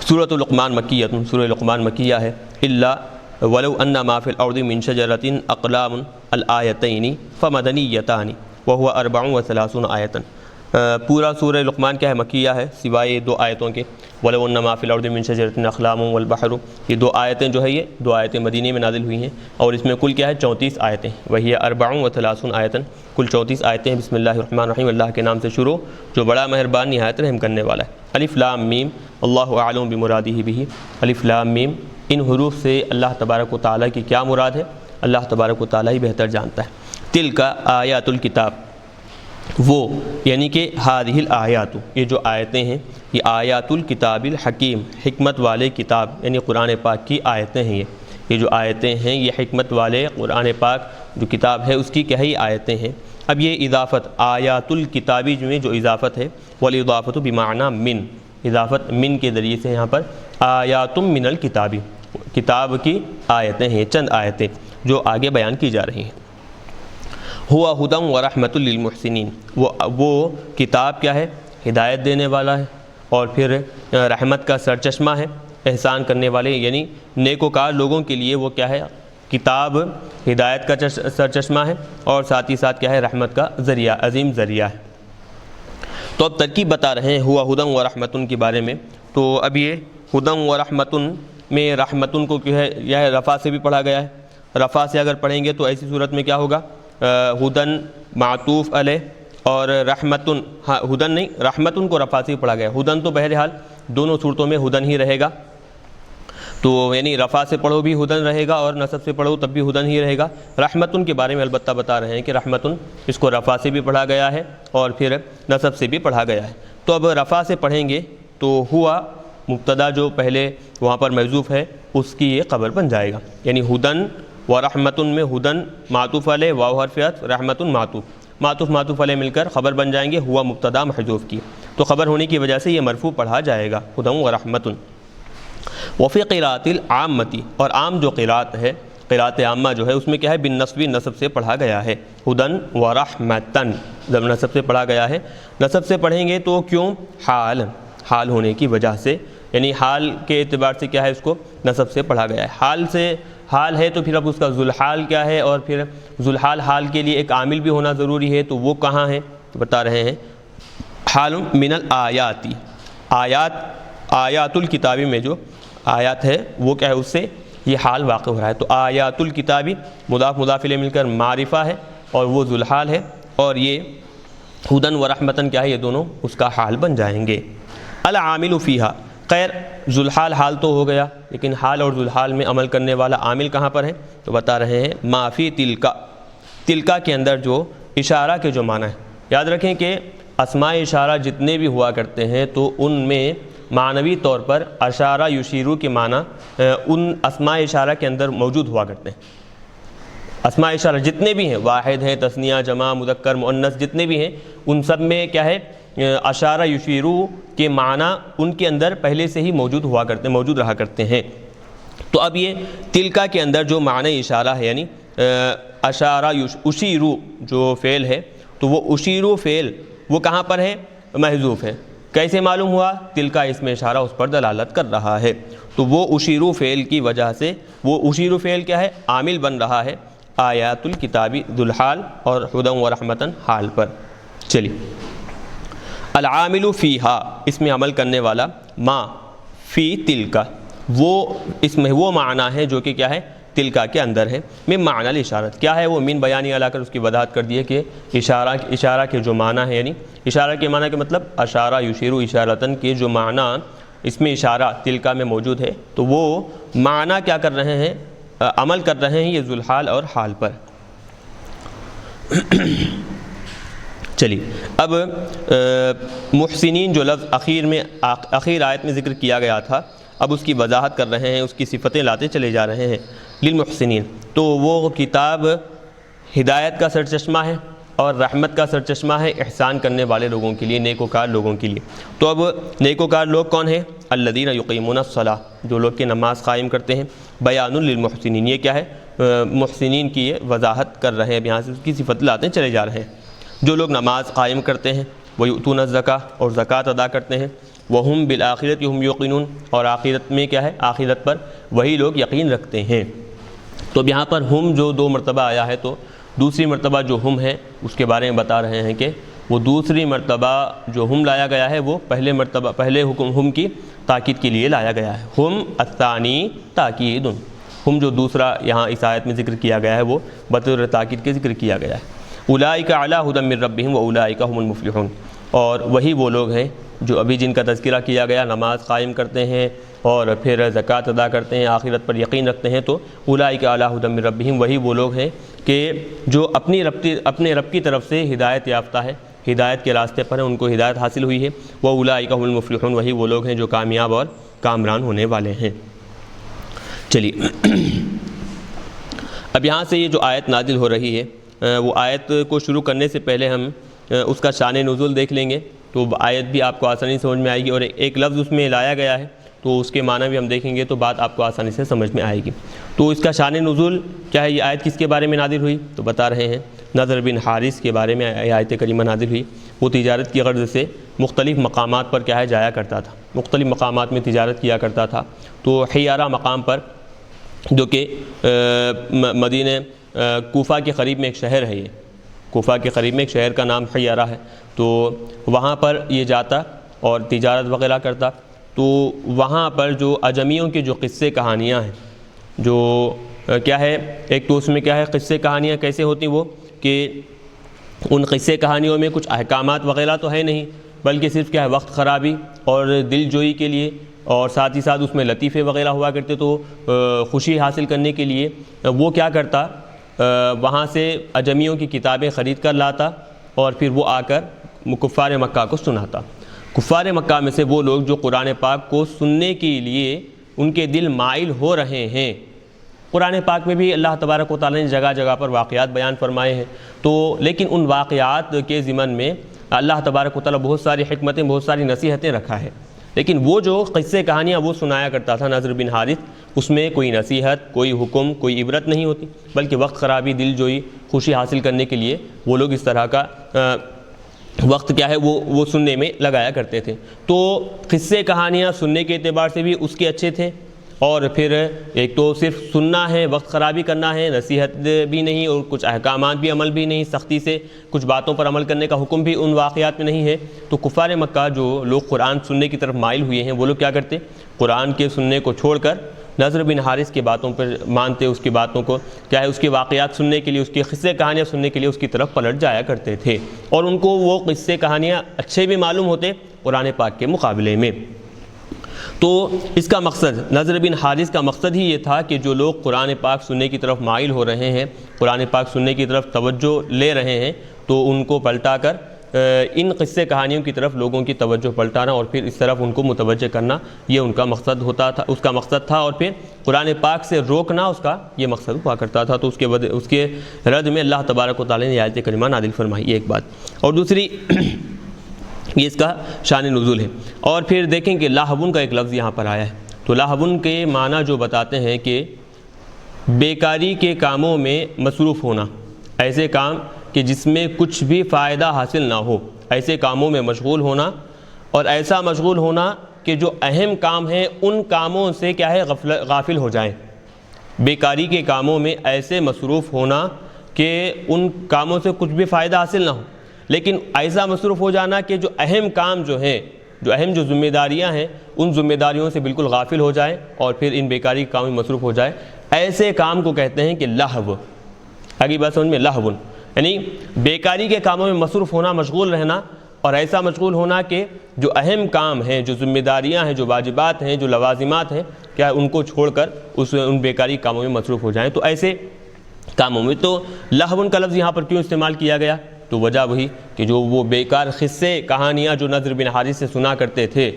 A: سورۃ لقمان مکیہ، سورہ لقمان مکیہ ہے۔ الا ولو ان ما فی الارض من شجرۃ اقلام الآیتین فمدنیتان وهو 34 آیۃ۔ پورا سورہ لقمان کیا ہے مکیہ ہے سوائے 2 آیتوں کے، ولو ان ما فی الارض من شجرۃ اقلام والبحر، یہ 2 آیتیں جو ہے یہ 2 آیتیں مدینے میں نازل ہوئی ہیں، اور اس میں کل کیا ہے 34 آیتیں، وہی 34 آیۃ، کل 34 آیتیں۔ بسم اللہ الرحمن الرحیم، اللہ کے نام سے شروع جو بڑا مہربان نہایت رحم کرنے والا ہے۔ الف لام میم اللہ اعلم بمرادہ بہ، الف لام میم، ان حروف سے اللہ تبارک و تعالیٰ کی کیا مراد ہے اللہ تبارک و تعالیٰ ہی بہتر جانتا ہے۔ تلک آیات الکتاب، وہ یعنی کہ ہذہ الآیات، یہ جو آیتیں ہیں یہ آیات الکتاب الحکیم، حکمت والے کتاب یعنی قرآن پاک کی آیتیں ہیں، یہ جو آیتیں ہیں یہ حکمت والے قرآن پاک جو کتاب ہے اس کی کیا ہی آیتیں ہیں۔ اب یہ اضافت آیات الکتابی میں جو اضافت ہے والاضافۃ بمعنی من، اضافت من کے ذریعے سے یہاں پر آیات من الکتابی، کتاب کی آیتیں ہیں، چند آیتیں جو آگے بیان کی جا رہی ہیں۔ ہوا ہدی ورحمۃ للمحسنین، وہ کتاب کیا ہے ہدایت دینے والا ہے اور پھر رحمت کا سرچشمہ ہے، احسان کرنے والے یعنی نیکوکار لوگوں کے لیے وہ کیا ہے کتاب ہدایت کا سرچشمہ ہے، اور ساتھ ہی ساتھ کیا ہے رحمت کا ذریعہ، عظیم ذریعہ ہے۔ تو اب ترکیب بتا رہے ہیں ہوا ہدی ورحمۃ کے بارے میں، تو اب یہ ہدی ورحمۃ میں رحمتن کو کیا ہے یہ رفع سے بھی پڑھا گیا ہے رفع سے اگر پڑھیں گے تو ایسی صورت میں کیا ہوگا؟ ہدن معطوف علیہ اور رحمتن، ہاں ہدن نہیں، رحمتن کو رفع سے پڑھا گیا، ہدن تو بہرحال دونوں صورتوں میں ہدن ہی رہے گا، تو یعنی رفع سے پڑھو بھی ہدن رہے گا اور نصب سے پڑھو تب بھی ہدن ہی رہے گا۔ رحمتن کے بارے میں البتہ بتا رہے ہیں کہ رحمتن اس کو رفع سے بھی پڑھا گیا ہے اور پھر نصب سے بھی پڑھا گیا ہے۔ تو اب رفع سے پڑھیں گے تو ہوا مبتدا جو پہلے وہاں پر محذوف ہے اس کی یہ خبر بن جائے گا، یعنی ہدن و رحمتن میں ہدن معطوف علیہ واو حرف عطف رحمتن معطوف علیہ مل کر خبر بن جائیں گے ہوا مبتدا محذوف کی، تو خبر ہونے کی وجہ سے یہ مرفوع پڑھا جائے گا ہدن و رحمتن۔ وفی قراءۃ العامتی، اور عام جو قراءت ہے، قراءت عامہ جو ہے اس میں کیا ہے؟ بالنصب، نصب سے پڑھا گیا ہے، ہدن و رحمتن جب نصب سے پڑھا گیا ہے۔ نصب سے پڑھیں گے تو کیوں؟ حال ہونے کی وجہ سے، یعنی حال کے اعتبار سے کیا ہے اس کو نصب سے پڑھا گیا ہے۔ حال ہے تو پھر اب اس کا ذوالحال کیا ہے، اور پھر ذوالحال حال کے لیے ایک عامل بھی ہونا ضروری ہے، تو وہ کہاں ہے؟ تو بتا رہے ہیں حال من الآیاتی، آیات الکتابی میں جو آیات ہے وہ کیا ہے؟ اس سے یہ حال واقع ہو رہا ہے، تو آیات الکتابی مضاف مضاف الیہ مل کر معرفہ ہے اور وہ ذوالحال ہے، اور یہ ہدن و رحمتن کیا ہے؟ یہ دونوں اس کا حال بن جائیں گے۔ العامل فیہا، خیر ذوالحال حال تو ہو گیا، لیکن حال اور ذوالحال میں عمل کرنے والا عامل کہاں پر ہے؟ تو بتا رہے ہیں ما فی تلکا، تلکا کے اندر جو اشارہ کے جو معنی ہے، یاد رکھیں کہ اسماء اشارہ جتنے بھی ہوا کرتے ہیں تو ان میں معنوی طور پر اشارہ یشیرو کے معنی ان اسماء اشارہ کے اندر موجود ہوا کرتے ہیں۔ اسماء اشارہ جتنے بھی ہیں، واحد ہیں، تثنیہ، جمع، مذکر، مؤنث، جتنے بھی ہیں، ان سب میں کیا ہے؟ اشارہ یشیرو کے معنی ان کے اندر پہلے سے ہی موجود رہا کرتے ہیں۔ تو اب یہ تلکا کے اندر جو معنی اشارہ ہے، یعنی اشارہ اشیرو جو فعل ہے، تو وہ اشیرو فعل وہ کہاں پر ہے؟ محذوف ہے۔ کیسے معلوم ہوا؟ تلکا اس میں اشارہ اس پر دلالت کر رہا ہے، تو وہ اشیرو فعل کی وجہ سے، وہ اشیرو فعل کیا ہے؟ عامل بن رہا ہے آیات الکتابی ذوالحال اور ہدن و رحمتن حال پر۔ چلیے، العامل فیہا، اس میں عمل کرنے والا، ما فی تلکا، وہ اس میں وہ معنی ہے جو کہ کیا ہے؟ تلکا کے اندر ہے۔ من معنی الاشارت، کیا ہے وہ؟ من بیانی علا کر اس کی وضاحت کر دی ہے کہ اشارہ کے جو معنی ہے، یعنی اشارہ کے معنی کے مطلب اشارہ یشیرو اشارتن کے جو معنی اس میں اشارہ تلکا میں موجود ہے، تو وہ معنی کیا کر رہے ہیں؟ عمل کر رہے ہیں یہ ذوالحال اور حال پر۔ چلیے، اب محسنین جو لفظ اخیر آیت میں ذکر کیا گیا تھا، اب اس کی وضاحت کر رہے ہیں، اس کی صفتیں لاتے چلے جا رہے ہیں۔ للمحسنین، تو وہ کتاب ہدایت کا سرچشمہ ہے اور رحمت کا سرچشمہ ہے احسان کرنے والے لوگوں کے لیے، نیکوکار لوگوں کے لیے۔ تو اب نیکوکار لوگ کون ہیں؟ الذین یقیمون الصلاۃ، جو لوگ کہ نماز قائم کرتے ہیں۔ بیان للمحسنین، یہ کیا ہے؟ محسنین کی یہ وضاحت کر رہے ہیں، یہاں سے اس کی صفت لاتے چلے جا رہے ہیں۔ جو لوگ نماز قائم کرتے ہیں، ویؤتون الزکاۃ، اور زکوٰۃ ادا کرتے ہیں، وہم بالآخرۃ ہم یوقنون، اور آخرت میں کیا ہے؟ آخرت پر وہی لوگ یقین رکھتے ہیں۔ تو اب یہاں پر ہم جو 2 مرتبہ آیا ہے، تو دوسری مرتبہ جو ہم ہے اس کے بارے میں بتا رہے ہیں کہ وہ دوسری مرتبہ جو ہم لایا گیا ہے وہ پہلے حکم ہم کی تاکید کے لیے لایا گیا ہے۔ ہم الثانی تاکید، ہم جو دوسرا یہاں اس آیت میں ذکر کیا گیا ہے وہ بطور تاکید کے ذکر کیا گیا ہے۔ اولئک علی ھدی من ربہم واولئک ھم المفلحون، اور وہی وہ لوگ ہیں جو ابھی جن کا تذکرہ کیا گیا، نماز قائم کرتے ہیں اور پھر زکوٰۃ ادا کرتے ہیں، آخرت پر یقین رکھتے ہیں، تو اولئک علی ھدی من ربہم، وہی وہ لوگ ہیں کہ جو اپنے رب کی طرف سے ہدایت یافتہ ہے، ہدایت کے راستے پر ہیں، ان کو ہدایت حاصل ہوئی ہے۔ واولئک ھم المفلحون، وہی وہ لوگ ہیں جو کامیاب اور کامران ہونے والے ہیں۔ چلیے، اب یہاں سے یہ جو آیت نازل ہو رہی ہے، وہ آیت کو شروع کرنے سے پہلے ہم اس کا شان نزول دیکھ لیں گے، تو آیت بھی آپ کو آسانی سے سمجھ میں آئے گی، اور ایک لفظ اس میں لایا گیا ہے تو اس کے معنی بھی ہم دیکھیں گے تو بات آپ کو آسانی سے سمجھ میں آئے گی۔ تو اس کا شان نزول کیا ہے؟ یہ آیت کس کے بارے میں نازل ہوئی؟ تو بتا رہے ہیں نضر بن حارث کے بارے میں یہ آیت کریمہ نازل ہوئی۔ وہ تجارت کی غرض سے مختلف مقامات پر کیا ہے؟ جایا کرتا تھا، مختلف مقامات میں تجارت کیا کرتا تھا۔ تو حیارہ مقام پر، جو کہ مدینہ کوفہ کے قریب میں ایک شہر ہے، یہ کوفہ کے قریب میں ایک شہر کا نام حیارہ ہے، تو وہاں پر یہ جاتا اور تجارت وغیرہ کرتا۔ تو وہاں پر جو اجمیوں کے جو قصے کہانیاں ہیں، جو کیا ہے، ایک تو اس میں کیا ہے قصے کہانیاں کیسے ہوتی وہ کہ ان قصے کہانیوں میں کچھ احکامات وغیرہ تو ہے نہیں، بلکہ صرف کیا ہے وقت خرابی اور دل جوئی کے لیے، اور ساتھ ہی ساتھ اس میں لطیفے وغیرہ ہوا کرتے، تو خوشی حاصل کرنے کے لیے وہ کیا کرتا، وہاں سے اجمیوں کی کتابیں خرید کر لاتا اور پھر وہ آ کر کفار مکہ کو سناتا۔ کفار مکہ میں سے وہ لوگ جو قرآن پاک کو سننے کے لیے ان کے دل مائل ہو رہے ہیں، قرآن پاک میں بھی اللہ تبارک و تعالیٰ نے جگہ جگہ پر واقعات بیان فرمائے ہیں، تو لیکن ان واقعات کے ضمن میں اللہ تبارک و تعالیٰ بہت ساری حکمتیں، بہت ساری نصیحتیں رکھا ہے، لیکن وہ جو قصے کہانیاں وہ سنایا کرتا تھا نضر بن حارث، اس میں کوئی نصیحت، کوئی حکم، کوئی عبرت نہیں ہوتی، بلکہ وقت خرابی، دل جوئی، خوشی حاصل کرنے کے لیے وہ لوگ اس طرح کا وقت کیا ہے وہ سننے میں لگایا کرتے تھے۔ تو قصے کہانیاں سننے کے اعتبار سے بھی اس کے اچھے تھے، اور پھر ایک تو صرف سننا ہے، وقت خرابی کرنا ہے، نصیحت بھی نہیں اور کچھ احکامات بھی عمل بھی نہیں، سختی سے کچھ باتوں پر عمل کرنے کا حکم بھی ان واقعات میں نہیں ہے۔ تو کفار مکہ جو لوگ قرآن سننے کی طرف مائل ہوئے ہیں، وہ لوگ کیا کرتے، قرآن کے سننے کو چھوڑ کر نضر بن حارث کی باتوں پر مانتے، اس کی باتوں کو کیا ہے اس کے واقعات سننے کے لیے، اس کے قصے کہانیاں سننے کے لیے اس کی طرف پلٹ جایا کرتے تھے، اور ان کو وہ قصے کہانیاں اچھے بھی معلوم ہوتے قرآن پاک کے مقابلے میں۔ تو اس کا مقصد، نضر بن حارث کا مقصد ہی یہ تھا کہ جو لوگ قرآن پاک سننے کی طرف مائل ہو رہے ہیں، قرآن پاک سننے کی طرف توجہ لے رہے ہیں، تو ان کو پلٹا کر ان قصے کہانیوں کی طرف لوگوں کی توجہ پلٹانا اور پھر اس طرف ان کو متوجہ کرنا، یہ ان کا مقصد ہوتا تھا، اس کا مقصد تھا، اور پھر قرآن پاک سے روکنا اس کا یہ مقصد ہوا کرتا تھا۔ تو اس کے رد میں اللہ تبارک و تعالیٰ نے آیت کریمہ نازل فرمائی، یہ ایک بات، اور دوسری یہ اس کا شان نزول ہے۔ اور پھر دیکھیں کہ لاہون کا ایک لفظ یہاں پر آیا ہے، تو لاہون کے معنی جو بتاتے ہیں کہ بیکاری کے کاموں میں مصروف ہونا، ایسے کام کہ جس میں کچھ بھی فائدہ حاصل نہ ہو، ایسے کاموں میں مشغول ہونا، اور ایسا مشغول ہونا کہ جو اہم کام ہیں ان کاموں سے کیا ہے غافل ہو جائیں۔ بیکاری کے کاموں میں ایسے مصروف ہونا کہ ان کاموں سے کچھ بھی فائدہ حاصل نہ ہو، لیکن ایسا مصروف ہو جانا کہ جو اہم کام جو ہیں، جو اہم جو ذمہ داریاں ہیں، ان ذمہ داریوں سے بالکل غافل ہو جائے اور پھر ان بیکاری کے کاموں میں مصروف ہو جائے، ایسے کام کو کہتے ہیں کہ لہو۔ آگے بات سمجھ میں، لہو یعنی بیکاری کے کاموں میں مصروف ہونا، مشغول رہنا، اور ایسا مشغول ہونا کہ جو اہم کام ہیں، جو ذمہ داریاں ہیں، جو واجبات ہیں، جو لوازمات ہیں، کیا ان کو چھوڑ کر ان بیکاری کاموں میں مصروف ہو جائیں۔ تو ایسے کاموں میں، تو لہون کا لفظ یہاں پر کیوں استعمال کیا گیا؟ تو وجہ وہی کہ جو وہ بیکار قصے کہانیاں جو نضر بن حارث سے سنا کرتے تھے،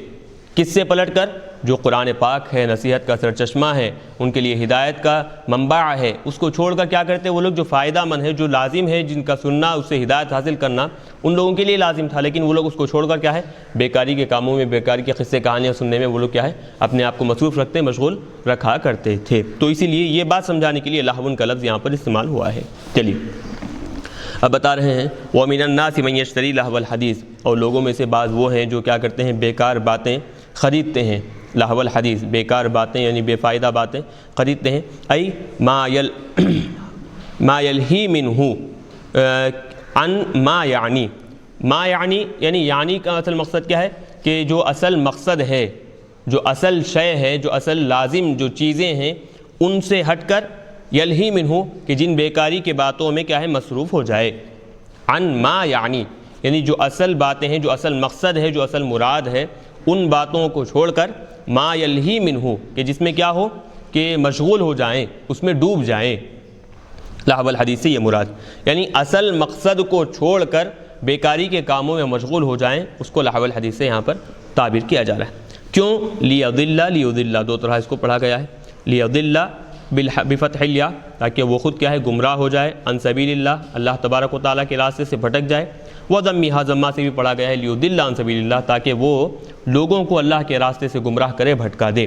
A: کس سے پلٹ کر؟ جو قرآن پاک ہے، نصیحت کا سرچشمہ ہے، ان کے لیے ہدایت کا منبع ہے، اس کو چھوڑ کر کیا کرتے وہ لوگ؟ جو فائدہ مند ہے، جو لازم ہے، جن کا سننا، اس سے ہدایت حاصل کرنا ان لوگوں کے لیے لازم تھا، لیکن وہ لوگ اس کو چھوڑ کر کیا ہے بیکاری کے کاموں میں، بیکاری کے قصے کہانیاں سننے میں وہ لوگ کیا ہے اپنے آپ کو مصروف رکھتے، مشغول رکھا کرتے تھے۔ تو اسی لیے یہ بات سمجھانے کے لیے لہون کا لفظ یہاں پر استعمال ہوا ہے۔ چلیے اب بتا رہے ہیں وَمِنَ النَّاسِ مَن يَشْتَرِي لَهْوَ الْحَدِيثِ، اور لوگوں میں سے بعض وہ ہیں جو کیا کرتے ہیں بیکار باتیں خریدتے ہیں، لہو الحدیث بیکار باتیں یعنی بے فائدہ باتیں خریدتے ہیں، ای ما یلہی منہ عن ما یعنی، ما یعنی کا اصل مقصد کیا ہے کہ جو اصل مقصد ہے، جو اصل شے ہے، جو اصل لازم جو چیزیں ہیں ان سے ہٹ کر، یلہی منہ کہ جن بیکاری کے باتوں میں کیا ہے مصروف ہو جائے، عن ما یعنی جو اصل باتیں ہیں، جو اصل مقصد ہے، جو اصل مراد ہے، ان باتوں کو چھوڑ کر ما یلہی منہ کہ جس میں کیا ہو کہ مشغول ہو جائیں، اس میں ڈوب جائیں، لہو الحدیث سے یہ مراد، یعنی اصل مقصد کو چھوڑ کر بیکاری کے کاموں میں مشغول ہو جائیں، اس کو لہو الحدیث سے یہاں پر تعبیر کیا جا رہا ہے۔ کیوں؟ لیضل، دو طرح اس کو پڑھا گیا ہے، لیضل بفتح الیا، تاکہ وہ خود کیا ہے گمراہ ہو جائے، عن سبیل اللہ، اللہ تبارک و تعالیٰ کے راستے سے بھٹک جائے، وضمہ، ضمہ سے بھی پڑھا گیا ہے لیضل عن سبیل اللہ، تاکہ وہ لوگوں کو اللہ کے راستے سے گمراہ کرے، بھٹکا دے۔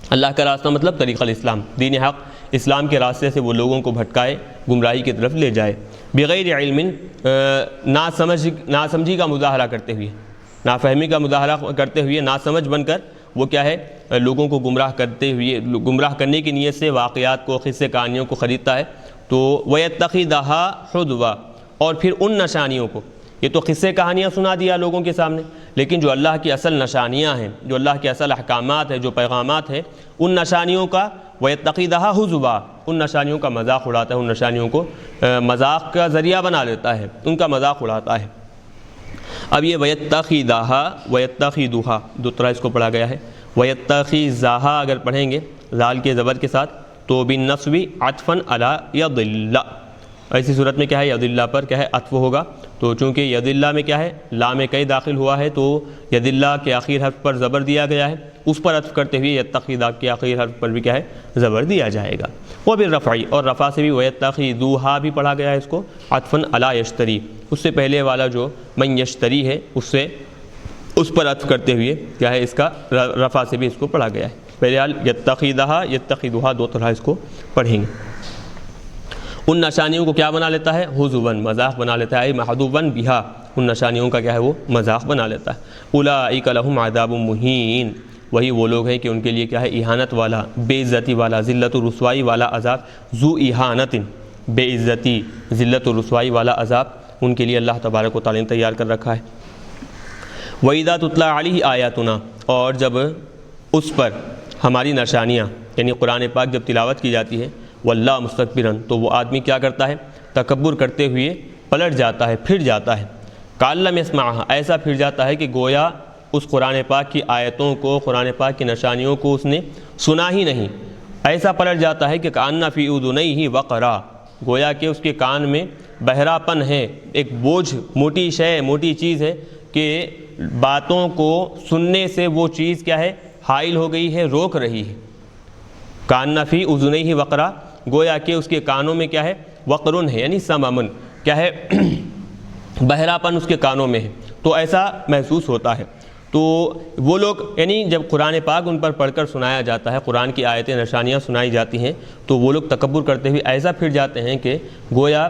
A: اللہ کا راستہ مطلب طریقہ الاسلام، دین حق اسلام کے راستے سے وہ لوگوں کو بھٹکائے، گمراہی کی طرف لے جائے، بغیر علم، ناسمجھی کا مظاہرہ کرتے ہوئے، نافہمی کا مظاہرہ کرتے ہوئے، ناسمجھ بن کر وہ کیا ہے لوگوں کو گمراہ کرتے ہوئے، گمراہ کرنے کی نیت سے واقعات کو، قصے کہانیوں کو خریدتا ہے۔ تو وَيَتَّخِذَهَا حُدْوًا، اور پھر ان نشانیوں کو، یہ تو قصے کہانیاں سنا دیا لوگوں کے سامنے، لیکن جو اللہ کی اصل نشانیاں ہیں، جو اللہ کے اصل احکامات ہیں، جو پیغامات ہیں، ان نشانیوں کا وَيَتَّخِذَهَا ہُزُوًا، ان نشانیوں کا مذاق اڑاتا ہے، ان نشانیوں کو مذاق کا ذریعہ بنا لیتا ہے، ان کا مذاق اڑاتا ہے۔ اب یہ وَيَتَّخِذَهَا وَيَتَّخِذُهَا دو طرح اس کو پڑھا گیا ہے۔ وَيَتَّخِذَهَا اگر پڑھیں گے لال کے زبر کے ساتھ تو بالنصب عطفاً علی یضل، ایسی صورت میں کیا ہے یضل پر کیا ہے عطف ہوگا، تو چونکہ یضل میں کیا ہے لام کئی داخل ہوا ہے تو یضل کے آخر حرف پر زبر دیا گیا ہے، اس پر عطف کرتے ہوئے یتخذا کے آخر حرف پر بھی کیا ہے زبر دیا جائے گا۔ وہ بالرفعی، اور رفع سے بھی ویتخذوہا بھی پڑھا گیا ہے اس کو عطفاً علی یشتری، اس سے پہلے والا جو من یشتری ہے اس پر عطف کرتے ہوئے کیا ہے اس کا رفع سے بھی اس کو پڑھا گیا ہے۔ بہرحال یتخذہا یتخذوہا دو طرح اس کو پڑھیں گے۔ ان نشانیوں کو کیا بنا لیتا ہے ہزواً، مذاق بنا لیتا ہے، محذوفاً بہا، ان نشانیوں کا کیا ہے وہ مذاق بنا لیتا ہے۔ اولئک لہم عذاب مہین، وہی وہ لوگ ہیں کہ ان کے لیے کیا ہے اہانت والا، بے عزتی والا، ذلت و رسوائی والا عذاب، ذو اہانت، بے عزتی ذلت و رسوائی والا عذاب ان کے لیے اللہ تبارک و تعالی نے تیار کر رکھا ہے۔ وَإِذَا تُتْلَىٰ عَلَيْهِ آیاتنا، اور جب اس پر ہماری نشانیاں یعنی قرآن پاک جب تلاوت کی جاتی ہے، واللہ مستکبرن، تو وہ آدمی کیا کرتا ہے تکبر کرتے ہوئے پلٹ جاتا ہے، پھر جاتا ہے، کأن لم یسمعھا، ایسا پھر جاتا ہے کہ گویا اس قرآن پاک کی آیتوں کو، قرآن پاک کی نشانیوں کو اس نے سنا ہی نہیں، ایسا پلٹ جاتا ہے کہ کأن فی اذنیہ وقرا، گویا کہ اس کے کان میں بہرا پن ہے، ایک بوجھ، موٹی شے، موٹی چیز ہے کہ باتوں کو سننے سے وہ چیز کیا ہے حائل ہو گئی ہے، روک رہی ہے۔ کأن فی اذنیہ وقرا، گویا کہ اس کے کانوں میں کیا ہے وقرن ہے، یعنی سممن کیا ہے بہرا پن اس کے کانوں میں ہے، تو ایسا محسوس ہوتا ہے۔ تو وہ لوگ یعنی جب قرآن پاک ان پر پڑھ کر سنایا جاتا ہے، قرآن کی آیتیں نشانیاں سنائی جاتی ہیں، تو وہ لوگ تکبر کرتے ہوئے ایسا پھر جاتے ہیں کہ گویا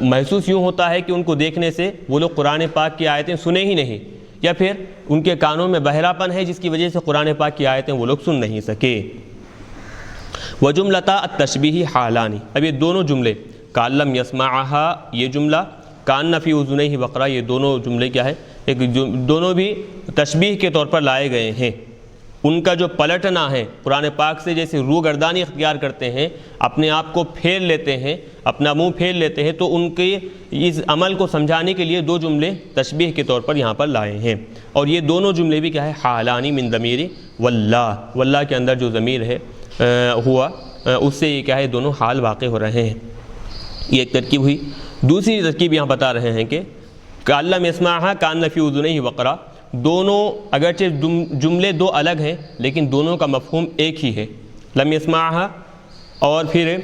A: محسوس یوں ہوتا ہے کہ ان کو دیکھنے سے وہ لوگ قرآن پاک کی آیتیں سنے ہی نہیں، یا پھر ان کے کانوں میں بہرا پن ہے جس کی وجہ سے قرآن پاک کی آیتیں وہ لوگ سن نہیں سکے۔ وجملتا التشبیہ حالانی، اب یہ دونوں جملے کأن لم یسمعھا یہ جملہ، کأن فی اذنیہ وقرا یہ دونوں جملے کیا ہے ایک دونوں بھی تشبیہ کے طور پر لائے گئے ہیں۔ ان کا جو پلٹنا ہے قرآن پاک سے، جیسے روگردانی اختیار کرتے ہیں، اپنے آپ کو پھیر لیتے ہیں، اپنا منہ پھیر لیتے ہیں، تو ان کے اس عمل کو سمجھانے کے لیے دو جملے تشبیہ کے طور پر یہاں پر لائے ہیں، اور یہ دونوں جملے بھی کیا ہے حالانی من ضمیر واللہ، واللہ کے اندر جو ضمیر ہے ہوا اس سے یہ کیا ہے دونوں حال واقع ہو رہے ہیں۔ یہ ایک ترکیب ہوئی۔ دوسری ترکیب یہاں بتا رہے ہیں کہ کأن لم یسمعھا کأن فی اذنیہ وقرا، دونوں اگرچہ جملے دو الگ ہیں لیکن دونوں کا مفہوم ایک ہی ہے۔ لم یسمعھا اور پھر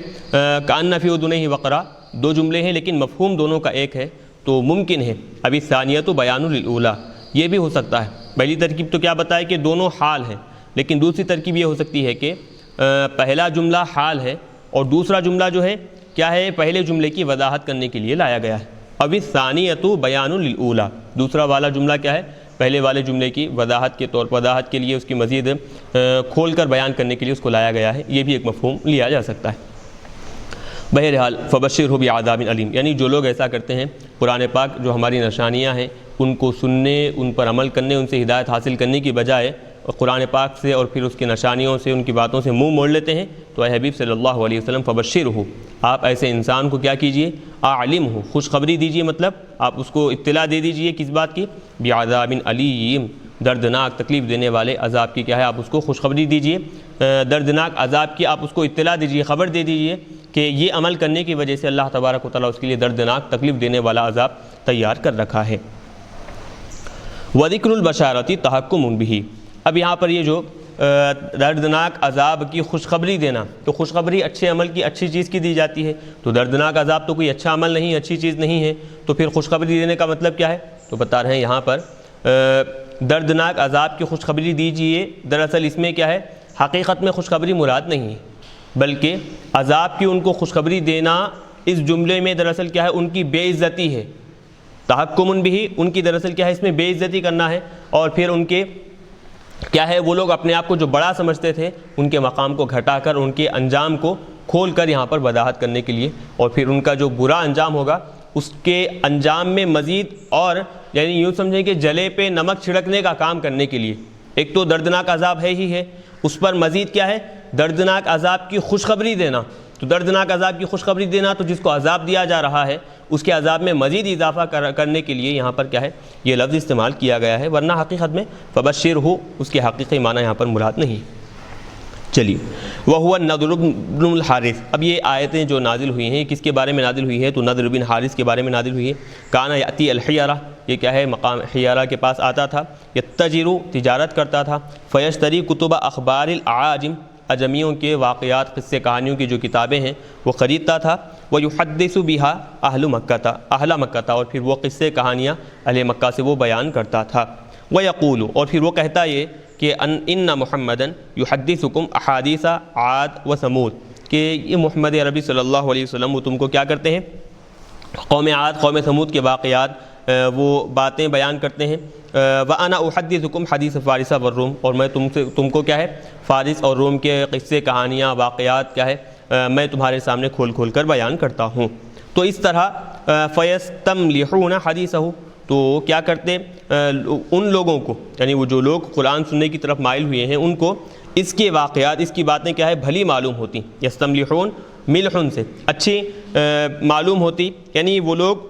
A: کأن فی اذنیہ وقرا، دو جملے ہیں لیکن مفہوم دونوں کا ایک ہے، تو ممکن ہے ابھی ثانیۃ بیان للأولیٰ، یہ بھی ہو سکتا ہے۔ پہلی ترکیب تو کیا بتائے کہ دونوں حال ہیں، لیکن دوسری ترکیب یہ ہو سکتی ہے کہ پہلا جملہ حال ہے اور دوسرا جملہ جو ہے کیا ہے پہلے جملے کی وضاحت کرنے کے لیے لایا گیا ہے۔ اب الثانیۃ بیان للأولیٰ، دوسرا والا جملہ کیا ہے پہلے والے جملے کی وضاحت کے طور پر، وضاحت کے لیے اس کی مزید کھول کر بیان کرنے کے لیے اس کو لایا گیا ہے، یہ بھی ایک مفہوم لیا جا سکتا ہے۔ بہرحال فبشرہ بعذاب علیم، یعنی جو لوگ ایسا کرتے ہیں قرآن پاک جو ہماری نشانیاں ہیں ان کو سننے، ان پر عمل کرنے، ان سے ہدایت حاصل کرنے کی بجائے قرآن پاک سے اور پھر اس کی نشانیوں سے، ان کی باتوں سے منہ موڑ لیتے ہیں، تو اے حبیب صلی اللہ علیہ وسلم فبشرہ، آپ ایسے انسان کو کیا کیجئے اعلمہ، خوشخبری دیجئے، مطلب آپ اس کو اطلاع دے دیجئے کس بات کی بعذاب علیم، دردناک تکلیف دینے والے عذاب کی کیا ہے آپ اس کو خوشخبری دیجئے، دردناک عذاب کی آپ اس کو اطلاع دیجئے، خبر دے دیجئے کہ یہ عمل کرنے کی وجہ سے اللہ تبارک و تعالیٰ اس کے لیے دردناک تکلیف دینے والا عذاب تیار کر رکھا ہے۔ وذکر البشارۃ تحکم بہ، اب یہاں پر یہ جو دردناک عذاب کی خوشخبری دینا، تو خوشخبری اچھے عمل کی، اچھی چیز کی دی جاتی ہے، تو دردناک عذاب تو کوئی اچھا عمل نہیں، اچھی چیز نہیں ہے، تو پھر خوشخبری دینے کا مطلب کیا ہے؟ تو بتا رہے ہیں یہاں پر دردناک عذاب کی خوشخبری دیجئے، دراصل اس میں کیا ہے حقیقت میں خوشخبری مراد نہیں ہے، بلکہ عذاب کی ان کو خوشخبری دینا اس جملے میں دراصل کیا ہے ان کی بے عزتی ہے، تحکم بہ، ان کی دراصل کیا ہے اس میں بے عزتی کرنا ہے، اور پھر ان کے کیا ہے وہ لوگ اپنے آپ کو جو بڑا سمجھتے تھے ان کے مقام کو گھٹا کر ان کے انجام کو کھول کر یہاں پر وضاحت کرنے کے لیے، اور پھر ان کا جو برا انجام ہوگا اس کے انجام میں مزید اور یعنی یوں سمجھیں کہ جلے پہ نمک چھڑکنے کا کام کرنے کے لیے. ایک تو دردناک عذاب ہے ہی ہے، اس پر مزید کیا ہے؟ دردناک عذاب کی خوشخبری دینا. تو دردناک عذاب کی خوشخبری دینا، تو جس کو عذاب دیا جا رہا ہے اس کے عذاب میں مزید اضافہ کرنے کے لیے یہاں پر کیا ہے؟ یہ لفظ استعمال کیا گیا ہے، ورنہ حقیقت میں فبشرہ اس کے حقیقی معنی یہاں پر مراد نہیں. چلیے، وہو النضر بن الحارث. اب یہ آیتیں جو نازل ہوئی ہیں کس کے بارے میں نازل ہوئی ہے؟ تو نضر بن حارث کے بارے میں نازل ہوئی ہے. کانا یاتی الحیرہ، یہ کیا ہے؟ مقام حیرہ کے پاس آتا تھا. یتجر، تجارت کرتا تھا. فیشتری کتب اخبار الاعاجم، اجمیوں کے واقعات، قصے کہانیوں کی جو کتابیں ہیں وہ خریدتا تھا. ویحدث بہا اہل مکہ، اور پھر وہ قصے کہانیاں اہل مکہ سے وہ بیان کرتا تھا. ویقول، اور پھر وہ کہتا یہ کہ ان محمدن یحدثکم احادیث عاد و ثمود، کہ یہ محمد عربی صلی اللہ علیہ وسلم وہ تم کو کیا کرتے ہیں؟ قوم عاد قوم ثمود کے واقعات وہ باتیں بیان کرتے ہیں. وانا احدثکم حدیث فارس والروم، اور میں تم کو کیا ہے؟ فارس اور روم کے قصے کہانیاں واقعات کیا ہے؟ میں تمہارے سامنے کھول کھول کر بیان کرتا ہوں. تو اس طرح فیستملحون حدیثہ، تو کیا کرتے ان لوگوں کو، یعنی وہ جو لوگ قرآن سننے کی طرف مائل ہوئے ہیں ان کو اس کے واقعات، اس کی باتیں کیا ہے؟ بھلی معلوم ہوتی. یستملحون ملحن سے اچھی معلوم ہوتی، یعنی وہ لوگ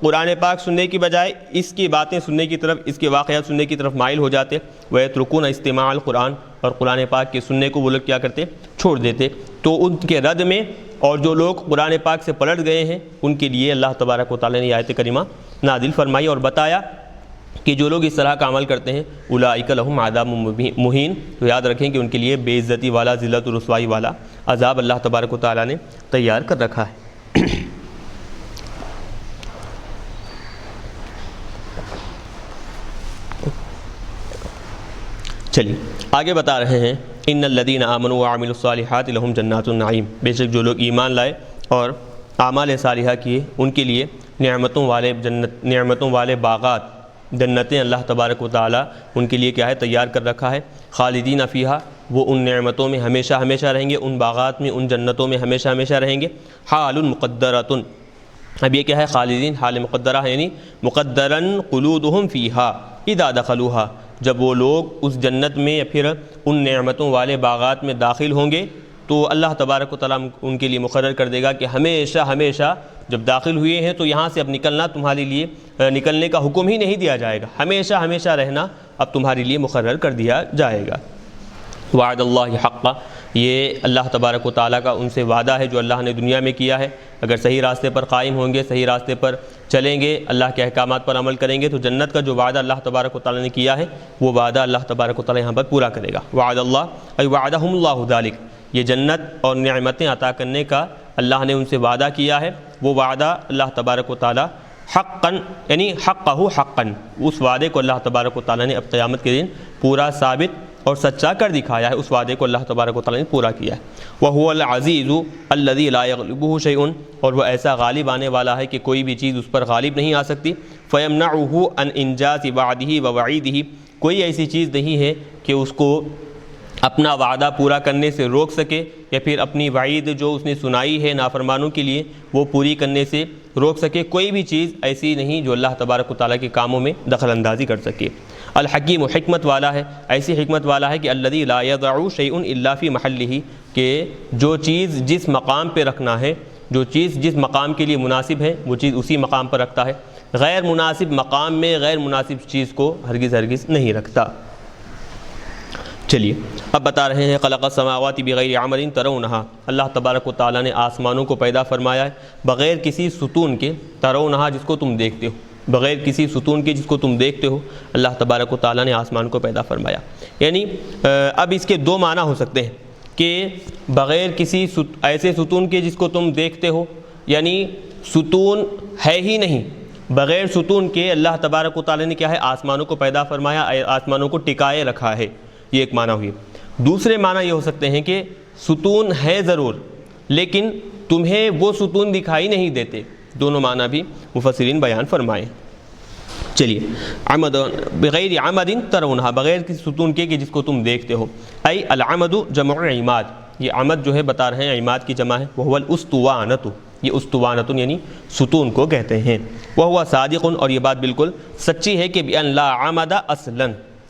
A: قرآن پاک سننے کی بجائے اس کی باتیں سننے کی طرف، اس کے واقعات سننے کی طرف مائل ہو جاتے. ویترکون استماع القرآن، اور قرآن پاک کے سننے کو وہ لوگ کیا کرتے؟ چھوڑ دیتے. تو ان کے رد میں، اور جو لوگ قرآن پاک سے پلٹ گئے ہیں ان کے لیے اللہ تبارک و تعالیٰ نے آیت کریمہ نازل فرمائی اور بتایا کہ جو لوگ اس طرح کا عمل کرتے ہیں اولئک لہم عذاب مہین، تو یاد رکھیں کہ ان کے لیے بے عزتی والا، ذلت و رسوائی والا عذاب اللہ تبارک و تعالیٰ نے تیار کر رکھا ہے. چلیے آگے بتا رہے ہیں، ان الذین آمنوا وعملوا الصالحات لہم جنات النعیم، بے شک جو لوگ ایمان لائے اور اعمال صالحہ کیے ان کے لیے نعمتوں والے باغات، جنتیں اللہ تبارک و تعالیٰ ان کے لیے کیا ہے؟ تیار کر رکھا ہے. خالدین فیہا، وہ ان نعمتوں میں ہمیشہ ہمیشہ رہیں گے، ان باغات میں، ان جنتوں میں ہمیشہ ہمیشہ رہیں گے. حال مقدرۃ، اب یہ کیا ہے؟ خالدین حال مقدرہ ہے، یعنی مقدرن قلودہم فیہا اذا دخلوہا، جب وہ لوگ اس جنت میں یا پھر ان نعمتوں والے باغات میں داخل ہوں گے تو اللہ تبارک و تعالیٰ ان کے لیے مقرر کر دے گا کہ ہمیشہ ہمیشہ جب داخل ہوئے ہیں تو یہاں سے اب نکلنا تمہارے لیے نکلنے کا حکم ہی نہیں دیا جائے گا، ہمیشہ ہمیشہ رہنا اب تمہارے لیے مقرر کر دیا جائے گا. وعد اللہ حقا، یہ اللہ تبارک و تعالیٰ کا ان سے وعدہ ہے جو اللہ نے دنیا میں کیا ہے. اگر صحیح راستے پر قائم ہوں گے، صحیح راستے پر چلیں گے، اللہ کے احکامات پر عمل کریں گے تو جنت کا جو وعدہ اللہ تبارک و تعالیٰ نے کیا ہے وہ وعدہ اللہ تبارک و تعالیٰ یہاں پر پورا کرے گا. وعد اللہ ای وعدہم اللہ ذالک، یہ جنت اور نعمتیں عطا کرنے کا اللہ نے ان سے وعدہ کیا ہے، وہ وعدہ اللہ تبارک و تعالیٰ حقاً، یعنی حقہ حقاً، اس وعدے کو اللہ تبارک و تعالیٰ نے اب قیامت کے دن پورا ثابت اور سچا کر دکھایا ہے. اس وعدے کو اللہ تبارک و تعالیٰ نے پورا کیا ہے. وَهُوَ الْعَزِيزُ الَّذِي لَا يَغْلِبُهُ شَيْءٌ، اور وہ ایسا غالب آنے والا ہے کہ کوئی بھی چیز اس پر غالب نہیں آ سکتی. فَيَمْنَعُهُ عَنْ إِنْجَازِ وَعْدِهِ وَوَعِيدِهِ، کوئی ایسی چیز نہیں ہے کہ اس کو اپنا وعدہ پورا کرنے سے روک سکے یا پھر اپنی وعید جو اس نے سنائی ہے نافرمانوں کے لیے وہ پوری کرنے سے روک سکے. کوئی بھی چیز ایسی نہیں جو اللہ تبارک و تعالیٰ کے کاموں میں دخل اندازی کر سکے. الحکیم، حکمت والا ہے، ایسی حکمت والا ہے کہ الذی لا یضع شیء الا فی محلہ، کہ جو چیز جس مقام پہ رکھنا ہے، جو چیز جس مقام کے لیے مناسب ہے وہ چیز اسی مقام پر رکھتا ہے، غیر مناسب مقام میں غیر مناسب چیز کو ہرگز نہیں رکھتا. چلیے اب بتا رہے ہیں خلق السماوات بغیر عمل ترونہا، اللہ تبارک و تعالیٰ نے آسمانوں کو پیدا فرمایا ہے بغیر کسی ستون کے، ترونہا جس کو تم دیکھتے ہو، بغیر کسی ستون کے جس کو تم دیکھتے ہو اللہ تبارک و تعالیٰ نے آسمان کو پیدا فرمایا. یعنی اب اس کے دو معنی ہو سکتے ہیں کہ بغیر کسی ایسے ستون کے جس کو تم دیکھتے ہو، یعنی ستون ہے ہی نہیں، بغیر ستون کے اللہ تبارک و تعالیٰ نے کیا ہے؟ آسمانوں کو پیدا فرمایا، آسمانوں کو ٹکائے رکھا ہے. یہ ایک معنی ہوئی. دوسرے معنی یہ ہو سکتے ہیں کہ ستون ہے ضرور لیکن تمہیں وہ ستون دکھائی نہیں دیتے. دونوں معنی بھی مفسرین بیان فرمائے. چلیے عمد بغیر عمد ترونہا، بغیر کسی ستون کے کہ جس کو تم دیکھتے ہو. العمد جمع عماد، یہ عمد جو ہے بتا رہے ہیں عماد کی جمع ہے. وہو الاستوانۃ، یہ استوانتن یعنی ستون کو کہتے ہیں۔ وہو صادق، اور یہ بات بالکل سچی ہے کہ بأن لا عمد اصلا،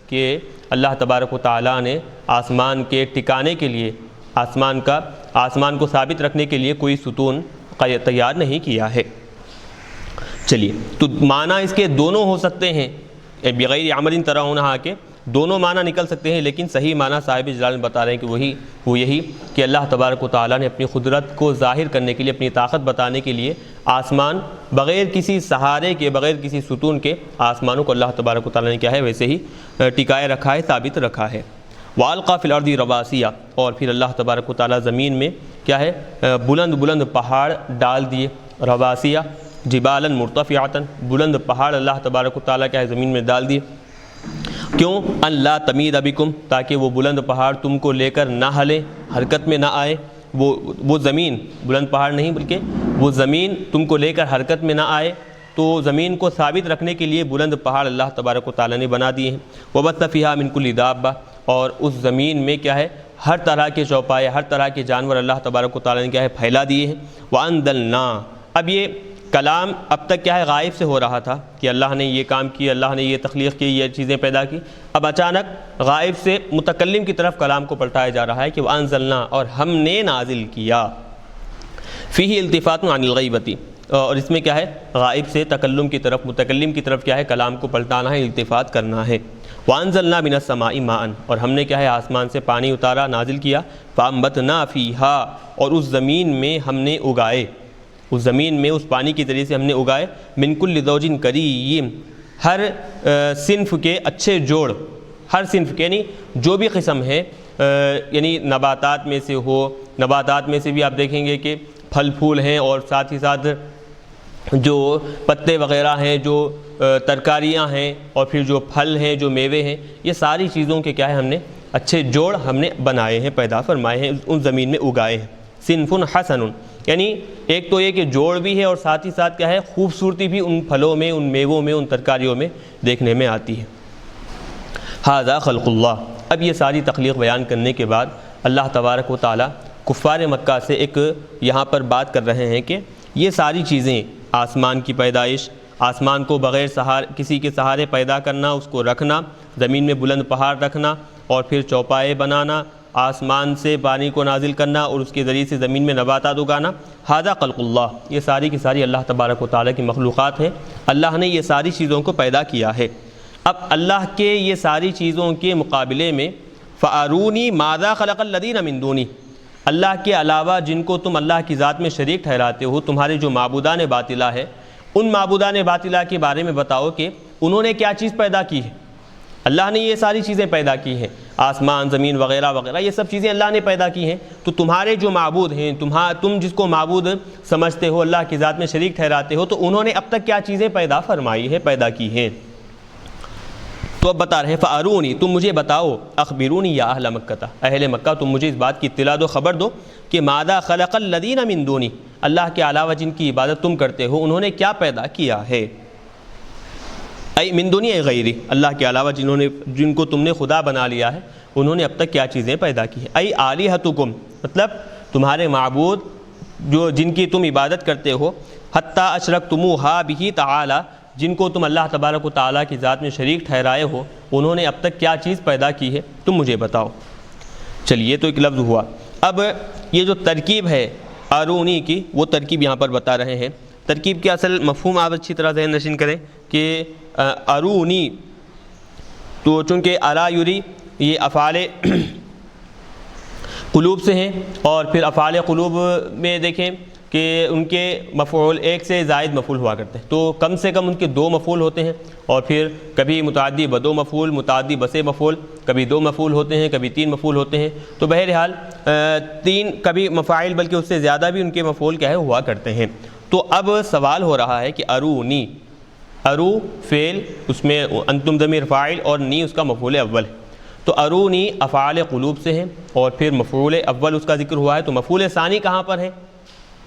A: کہ اللہ تبارک و تعالیٰ نے آسمان کے ٹکانے کے لیے آسمان کو ثابت رکھنے کے لیے کوئی ستون تیار نہیں کیا ہے۔ چلیے، تو معنی اس کے دونوں ہو سکتے ہیں، بغیر عمل ترونہا کے دونوں معنی نکل سکتے ہیں، لیکن صحیح معنی صاحب جلال بتا رہے ہیں کہ وہ یہی کہ اللہ تبارک و تعالیٰ نے اپنی قدرت کو ظاہر کرنے کے لیے، اپنی طاقت بتانے کے لیے آسمان بغیر کسی سہارے کے، بغیر کسی ستون کے آسمانوں کو اللہ تبارک و تعالیٰ نے کیا ہے ویسے ہی ٹکائے رکھا ہے، ثابت رکھا ہے۔ وَأَلْقَى فِي الْأَرْضِ رَوَاسِيَ، اور پھر اللہ تبارک و تعالیٰ زمین میں کیا ہے بلند بلند پہاڑ ڈال دیے، رواسیہ جبالاً مرتفعاتاً، بلند پہاڑ اللہ تبارک و تعالیٰ کیا ہے زمین میں ڈال دیے۔ کیوں؟ ان لا تمید بکم، تاکہ وہ بلند پہاڑ تم کو لے کر نہ ہلے، حرکت میں نہ آئے، وہ زمین بلند پہاڑ نہیں بلکہ وہ زمین تم کو لے کر حرکت میں نہ آئے، تو زمین کو ثابت رکھنے کے لیے بلند پہاڑ اللہ تبارک و تعالیٰ نے بنا دیے ہیں۔ وبث فیہا من کل دابہ، اور اس زمین میں کیا ہے ہر طرح کے چوپائے، ہر طرح کے جانور اللہ تبارک و تعالیٰ نے کیا ہے پھیلا دیے ہیں۔ وانزلنا، اب یہ کلام اب تک کیا ہے غائب سے ہو رہا تھا کہ اللہ نے یہ کام کیا، اللہ نے یہ تخلیق کی، یہ چیزیں پیدا کی، اب اچانک غائب سے متکلم کی طرف کلام کو پلٹایا جا رہا ہے کہ وانزلنا، اور ہم نے نازل کیا۔ فیہ التفات عن الغیبۃ، اور اس میں کیا ہے غائب سے تکلم کی طرف، متکلم کی طرف کیا ہے کلام کو پلٹانا ہے، التفات کرنا ہے۔ وانزلنا من السماء ماء، اور ہم نے کیا ہے آسمان سے پانی اتارا، نازل کیا۔ فانبتنا فیہا، اور اس زمین میں ہم نے اگائے، اس زمین میں اس پانی کے ذریعے سے ہم نے اگائے، من کل زوج کریم، ہر صنف کے اچھے جوڑ، ہر صنف کے یعنی جو بھی قسم ہے، یعنی نباتات میں سے ہو، نباتات میں سے بھی آپ دیکھیں گے کہ پھل پھول ہیں، اور ساتھ ہی ساتھ جو پتے وغیرہ ہیں، جو ترکاریاں ہیں، اور پھر جو پھل ہیں، جو میوے ہیں، یہ ساری چیزوں کے کیا ہے ہم نے اچھے جوڑ ہم نے بنائے ہیں، پیدا فرمائے ہیں، ان زمین میں اگائے ہیں۔ صنف حسن، یعنی ایک تو یہ کہ جوڑ بھی ہے، اور ساتھ ہی ساتھ کیا ہے خوبصورتی بھی ان پھلوں میں، ان میووں میں، ان ترکاریوں میں دیکھنے میں آتی ہے۔ ھذا خلق اللہ، اب یہ ساری تخلیق بیان کرنے کے بعد اللہ تبارک و تعالیٰ کفار مکہ سے ایک یہاں پر بات کر رہے ہیں کہ یہ ساری چیزیں، آسمان کی پیدائش، آسمان کو بغیر کسی کے سہارے پیدا کرنا، اس کو رکھنا، زمین میں بلند پہاڑ رکھنا، اور پھر چوپائے بنانا، آسمان سے پانی کو نازل کرنا، اور اس کے ذریعے سے زمین میں نباتات اگانا، ھذا خلق اللہ، یہ ساری کی ساری اللہ تبارک و تعالیٰ کی مخلوقات ہیں، اللہ نے یہ ساری چیزوں کو پیدا کیا ہے۔ اب اللہ کے یہ ساری چیزوں کے مقابلے میں فارونی ماذا خلق الذین من دونی، اللہ کے علاوہ جن کو تم اللہ کی ذات میں شریک ٹھہراتے ہو، تمہارے جو معبودان باطلہ ہے، ان معبودان باطلہ کے بارے میں بتاؤ کہ انہوں نے کیا چیز پیدا کی ہے۔ اللہ نے یہ ساری چیزیں پیدا کی ہیں، آسمان، زمین وغیرہ وغیرہ، یہ سب چیزیں اللہ نے پیدا کی ہیں، تو تمہارے جو معبود ہیں، تم جس کو معبود سمجھتے ہو، اللہ کی ذات میں شریک ٹھہراتے ہو، تو انہوں نے اب تک کیا چیزیں پیدا فرمائی ہیں، پیدا کی ہیں۔ تو اب بتا رہے ہیں فارونی، تم مجھے بتاؤ، اخبرونی یا اہل مکہ، اہل مکہ تم مجھے اس بات کی اطلاع دو، خبر دو کہ ماذا خلق الذین من دونی، اللہ کے علاوہ جن کی عبادت تم کرتے ہو انہوں نے کیا پیدا کیا ہے۔ ای من دونی ای غیری، اللہ کے علاوہ جن کو تم نے خدا بنا لیا ہے انہوں نے اب تک کیا چیزیں پیدا کی ہیں۔ ای آلہتکم، مطلب تمہارے معبود جو جن کی تم عبادت کرتے ہو، حتی اشرکتموہا بہ تعالی، جن کو تم اللہ تبارک و تعالیٰ کی ذات میں شریک ٹھہرائے ہو، انہوں نے اب تک کیا چیز پیدا کی ہے، تم مجھے بتاؤ۔ چلیے، تو ایک لفظ ہوا، اب یہ جو ترکیب ہے ارونی کی، وہ ترکیب یہاں پر بتا رہے ہیں۔ ترکیب کے اصل مفہوم آپ اچھی طرح ذہن نشین کریں کہ ارونی، تو چونکہ ارا یری یہ افعال قلوب سے ہیں، اور پھر افعال قلوب میں دیکھیں کہ ان کے مفعول ایک سے زائد مفعول ہوا کرتے ہیں، تو کم سے کم ان کے دو مفعول ہوتے ہیں، اور پھر کبھی متعدی بدو مفعول، متعدی بسے مفعول، کبھی دو مفعول ہوتے ہیں، کبھی تین مفعول ہوتے ہیں، تو بہرحال تین، کبھی مفاعل بلکہ اس سے زیادہ بھی ان کے مفعول کیا ہے ہوا کرتے ہیں۔ تو اب سوال ہو رہا ہے کہ ارونی، ارو فعل، اس میں انتم ضمیر فاعل اور نی اس کا مفعول اول ہے، تو ارونی افعال قلوب سے ہیں، اور پھر مفعول اول اس کا ذکر ہوا ہے، تو مفعول ثانی کہاں پر ہے؟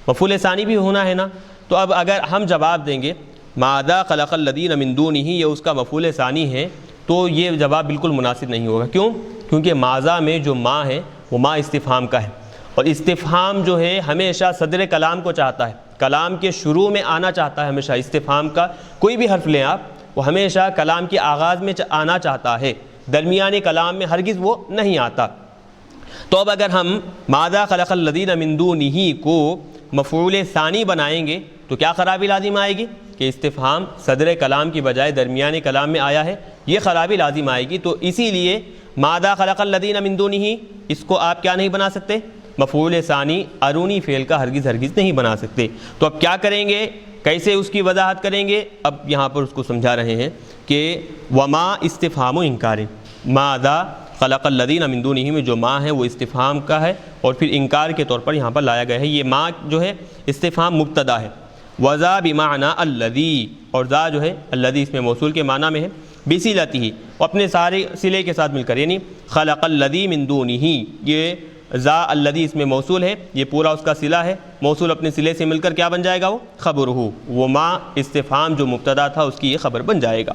A: مفعول ثانی بھی ہونا ہے نا، تو اب اگر ہم جواب دیں گے ماذا خلق الذین من دونہ، یہ اس کا مفعول ثانی ہے، تو یہ جواب بالکل مناسب نہیں ہوگا۔ کیوں؟ کیونکہ ماذا میں جو ما ہے وہ ما استفہام کا ہے، اور استفہام جو ہے ہمیشہ صدر کلام کو چاہتا ہے، کلام کے شروع میں آنا چاہتا ہے ہمیشہ، استفہام کا کوئی بھی حرف لیں آپ، وہ ہمیشہ کلام کے آغاز میں آنا چاہتا ہے، درمیانی کلام میں ہرگز وہ نہیں آتا۔ تو اب اگر ہم ماذا خلق الذین من دونہ کو مفعول ثانی بنائیں گے تو کیا خرابی لازم آئے گی کہ استفہام صدر کلام کی بجائے درمیانی کلام میں آیا ہے، یہ خرابی لازم آئے گی۔ تو اسی لیے ماذا خلق الذین من دونہ اس کو آپ کیا نہیں بنا سکتے، مفعول ثانی ارونی فعل کا ہرگز نہیں بنا سکتے۔ تو اب کیا کریں گے، کیسے اس کی وضاحت کریں گے؟ اب یہاں پر اس کو سمجھا رہے ہیں کہ وما استفہام و انکار، ماذا خلق الذین من دونہ میں جو ما ہے وہ استفہام کا ہے اور پھر انکار کے طور پر یہاں پر لایا گیا ہے۔ یہ ما جو ہے استفہام مبتدا ہے، وذا بمعنی الذی، اور ذا جو ہے الذی اس میں موصول کے معنی میں ہے، بصلتہ اپنے سارے صلے کے ساتھ مل کر، یعنی خلق الذی من دونہ، یہ ذا الذی اس میں موصول ہے، یہ پورا اس کا صلہ ہے، موصول اپنے صلے سے مل کر کیا بن جائے گا، وہ خبر ہو، وہ ما استفہام جو مبتدا تھا اس کی یہ خبر بن جائے گا۔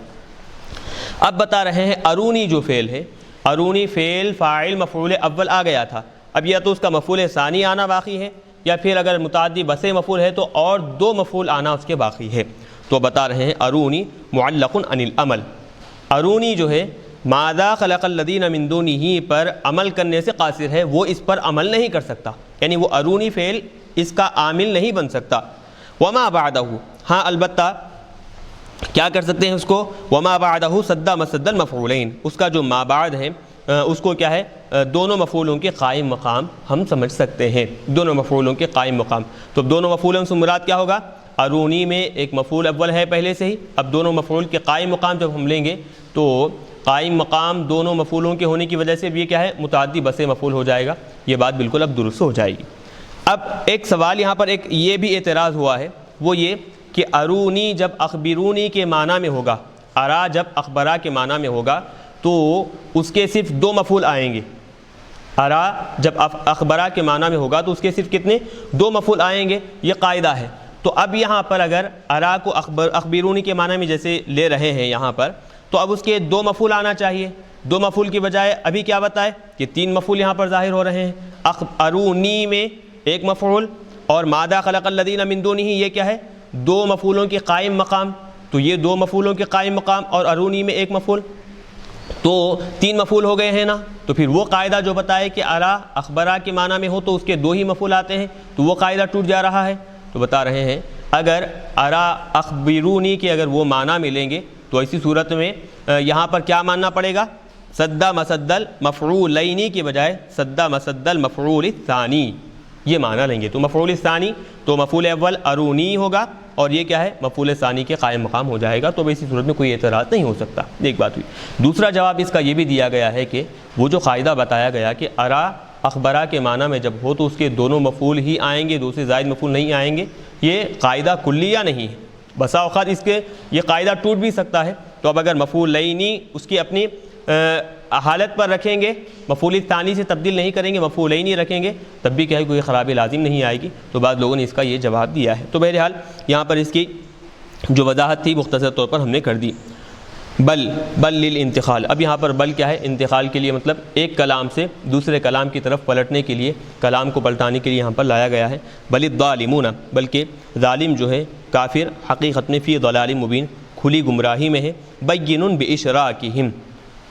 A: اب بتا رہے ہیں ارونی جو فعل ہے، ارونی فعل فاعل مفعول اول آ گیا تھا، اب یا تو اس کا مفعول ثانی آنا باقی ہے، یا پھر اگر متعدی بسے مفعول ہے تو اور دو مفعول آنا اس کے باقی ہے۔ تو بتا رہے ہیں ارونی معلق عن العمل، ارونی جو ہے ماذا خلق الذین من دونہ پر عمل کرنے سے قاصر ہے، وہ اس پر عمل نہیں کر سکتا، یعنی وہ ارونی فعل اس کا عامل نہیں بن سکتا۔ وما بعدہ، ہاں البتہ کیا کر سکتے ہیں اس کو، وما بعدہ سد مسد المفعولین، اس کا جو ما بعد ہے اس کو کیا ہے، دونوں مفعولوں کے قائم مقام ہم سمجھ سکتے ہیں، دونوں مفعولوں کے قائم مقام۔ تو دونوں مفعولوں سے مراد کیا ہوگا، ارونی میں ایک مفعول اول ہے پہلے سے ہی، اب دونوں مفعول کے قائم مقام جب ہم لیں گے تو قائم مقام دونوں مفعولوں کے ہونے کی وجہ سے بھی یہ کیا ہے، متعدی بسے مفعول ہو جائے گا، یہ بات بالکل اب درست ہو جائے گی۔ اب ایک سوال یہاں پر ایک یہ بھی اعتراض ہوا ہے، وہ یہ کہ ارونی جب اخبرونی کے معنی میں ہوگا، ارا جب اخبرا کے معنی میں ہوگا تو اس کے صرف دو مفعول آئیں گے، ارا جب اخبرا کے معنی میں ہوگا تو اس کے صرف کتنے، دو مفعول آئیں گے، یہ قاعدہ ہے۔ تو اب یہاں پر اگر ارا کو اخبرونی کے معنی میں جیسے لے رہے ہیں یہاں پر، تو اب اس کے دو مفعول آنا چاہیے، دو مفعول کی بجائے ابھی کیا بتائے کہ تین مفعول یہاں پر ظاہر ہو رہے ہیں، ارونی میں ایک مفعول اور ماذا خلق الذین من دونہ یہ کیا ہے، دو مفعولوں کے قائم مقام، تو یہ دو مفعولوں کے قائم مقام اور ارونی میں ایک مفعول، تو تین مفعول ہو گئے ہیں نا۔ تو پھر وہ قاعدہ جو بتائے کہ ارا اخبرا کے معنی میں ہو تو اس کے دو ہی مفعول آتے ہیں، تو وہ قاعدہ ٹوٹ جا رہا ہے۔ تو بتا رہے ہیں اگر ارا اخبرونی کے اگر وہ معنی ملیں گے تو ایسی صورت میں یہاں پر کیا ماننا پڑے گا، سد مسد المفعولین کی بجائے سد مسد المفعول الثانی، یہ معنی لیں گے۔ تو مفعول ثانی تو مفعول اول ارونی ہوگا اور یہ کیا ہے، مفعول ثانی کے قائم مقام ہو جائے گا، تو اسی صورت میں کوئی اعتراض نہیں ہو سکتا۔ ایک بات ہوئی۔ دوسرا جواب اس کا یہ بھی دیا گیا ہے کہ وہ جو قاعدہ بتایا گیا کہ ارا اخبرا کے معنی میں جب ہو تو اس کے دونوں مفعول ہی آئیں گے، دوسرے زائد مفعول نہیں آئیں گے، یہ قاعدہ کلیہ نہیں ہے، بسا اوقات اس کے یہ قاعدہ ٹوٹ بھی سکتا ہے۔ تو اب اگر مفعولینی اس کی اپنی حالت پر رکھیں گے، مفعول ثانی سے تبدیل نہیں کریں گے، مفعولینی رکھیں گے، تب بھی کیا ہے کوئی خرابی لازم نہیں آئے گی۔ تو بعض لوگوں نے اس کا یہ جواب دیا ہے۔ تو بہرحال یہاں پر اس کی جو وضاحت تھی مختصر طور پر ہم نے کر دی۔ بل للانتقال، اب یہاں پر بل کیا ہے، انتقال کے لیے، مطلب ایک کلام سے دوسرے کلام کی طرف پلٹنے کے لیے، کلام کو پلٹانے کے لیے یہاں پر لایا گیا ہے۔ بل الظالمون، بلکہ ظالم جو ہے کافر حقیقت میں فی ضلال مبین، کھلی گمراہی میں ہے، بین باشراکہم،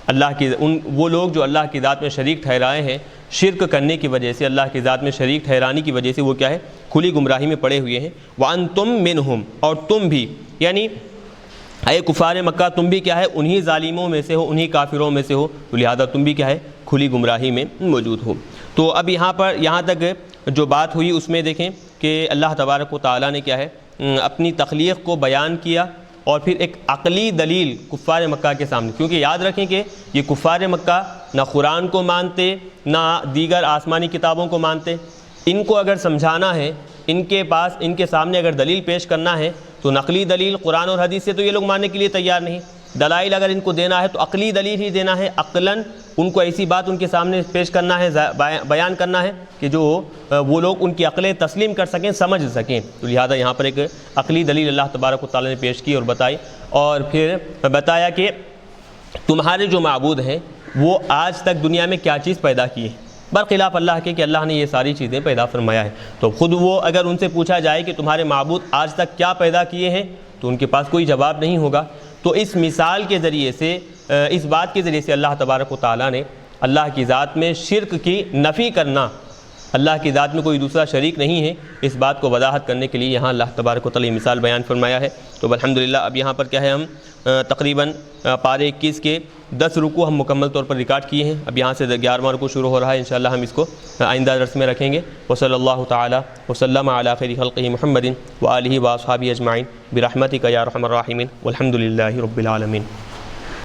A: اللہ کی وہ لوگ جو اللہ کی ذات میں شریک ٹھہرائے ہیں، شرک کرنے کی وجہ سے، اللہ کی ذات میں شریک ٹھہرانے کی وجہ سے وہ کیا ہے، کھلی گمراہی میں پڑے ہوئے ہیں۔ وانتم منہم، اور تم بھی، یعنی اے کفار مکہ تم بھی کیا ہے، انہی ظالموں میں سے ہو، انہی کافروں میں سے ہو، تو لہذا تم بھی کیا ہے، کھلی گمراہی میں موجود ہو۔ تو اب یہاں تک جو بات ہوئی اس میں دیکھیں کہ اللہ تبارک و تعالیٰ نے کیا ہے اپنی تخلیق کو بیان کیا، اور پھر ایک عقلی دلیل کفار مکہ کے سامنے، کیونکہ یاد رکھیں کہ یہ کفار مکہ نہ قرآن کو مانتے نہ دیگر آسمانی کتابوں کو مانتے، ان کو اگر سمجھانا ہے، ان کے سامنے اگر دلیل پیش کرنا ہے تو نقلی دلیل قرآن اور حدیث سے تو یہ لوگ ماننے کے لیے تیار نہیں، دلائل اگر ان کو دینا ہے تو عقلی دلیل ہی دینا ہے، عقلاً ان کو ایسی بات ان کے سامنے پیش کرنا ہے، بیان کرنا ہے کہ جو وہ لوگ ان کی عقلیں تسلیم کر سکیں، سمجھ سکیں۔ تو لہذا یہاں پر ایک عقلی دلیل اللہ تبارک و تعالیٰ نے پیش کی اور بتائی، اور پھر بتایا کہ تمہارے جو معبود ہیں وہ آج تک دنیا میں کیا چیز پیدا کی ہے، برخلاف اللہ کے کہ اللہ نے یہ ساری چیزیں پیدا فرمایا ہے۔ تو خود وہ اگر ان سے پوچھا جائے کہ تمہارے معبود آج تک کیا پیدا کیے ہیں تو ان کے پاس کوئی جواب نہیں ہوگا۔ تو اس مثال کے ذریعے سے، اس بات کے ذریعے سے اللہ تبارک و تعالیٰ نے اللہ کی ذات میں شرک کی نفی کرنا، اللہ کی ذات میں کوئی دوسرا شریک نہیں ہے، اس بات کو وضاحت کرنے کے لیے یہاں اللہ تبارک و تعالیٰ مثال بیان فرمایا ہے۔ تو الحمدللہ اب یہاں پر کیا ہے، ہم تقریباً پارے 21 کے 10 رکوع ہم مکمل طور پر ریکارڈ کیے ہیں۔ اب یہاں سے 11واں رکوع شروع ہو رہا ہے، انشاءاللہ ہم اس کو آئندہ درس میں رکھیں گے۔ وصلی اللہ تعالیٰ وسلم علی خیر خلقہ محمد وآلہ واصحابہ اجمعین برحمتک یا ارحم الراحمین والحمد للہ رب العالمین۔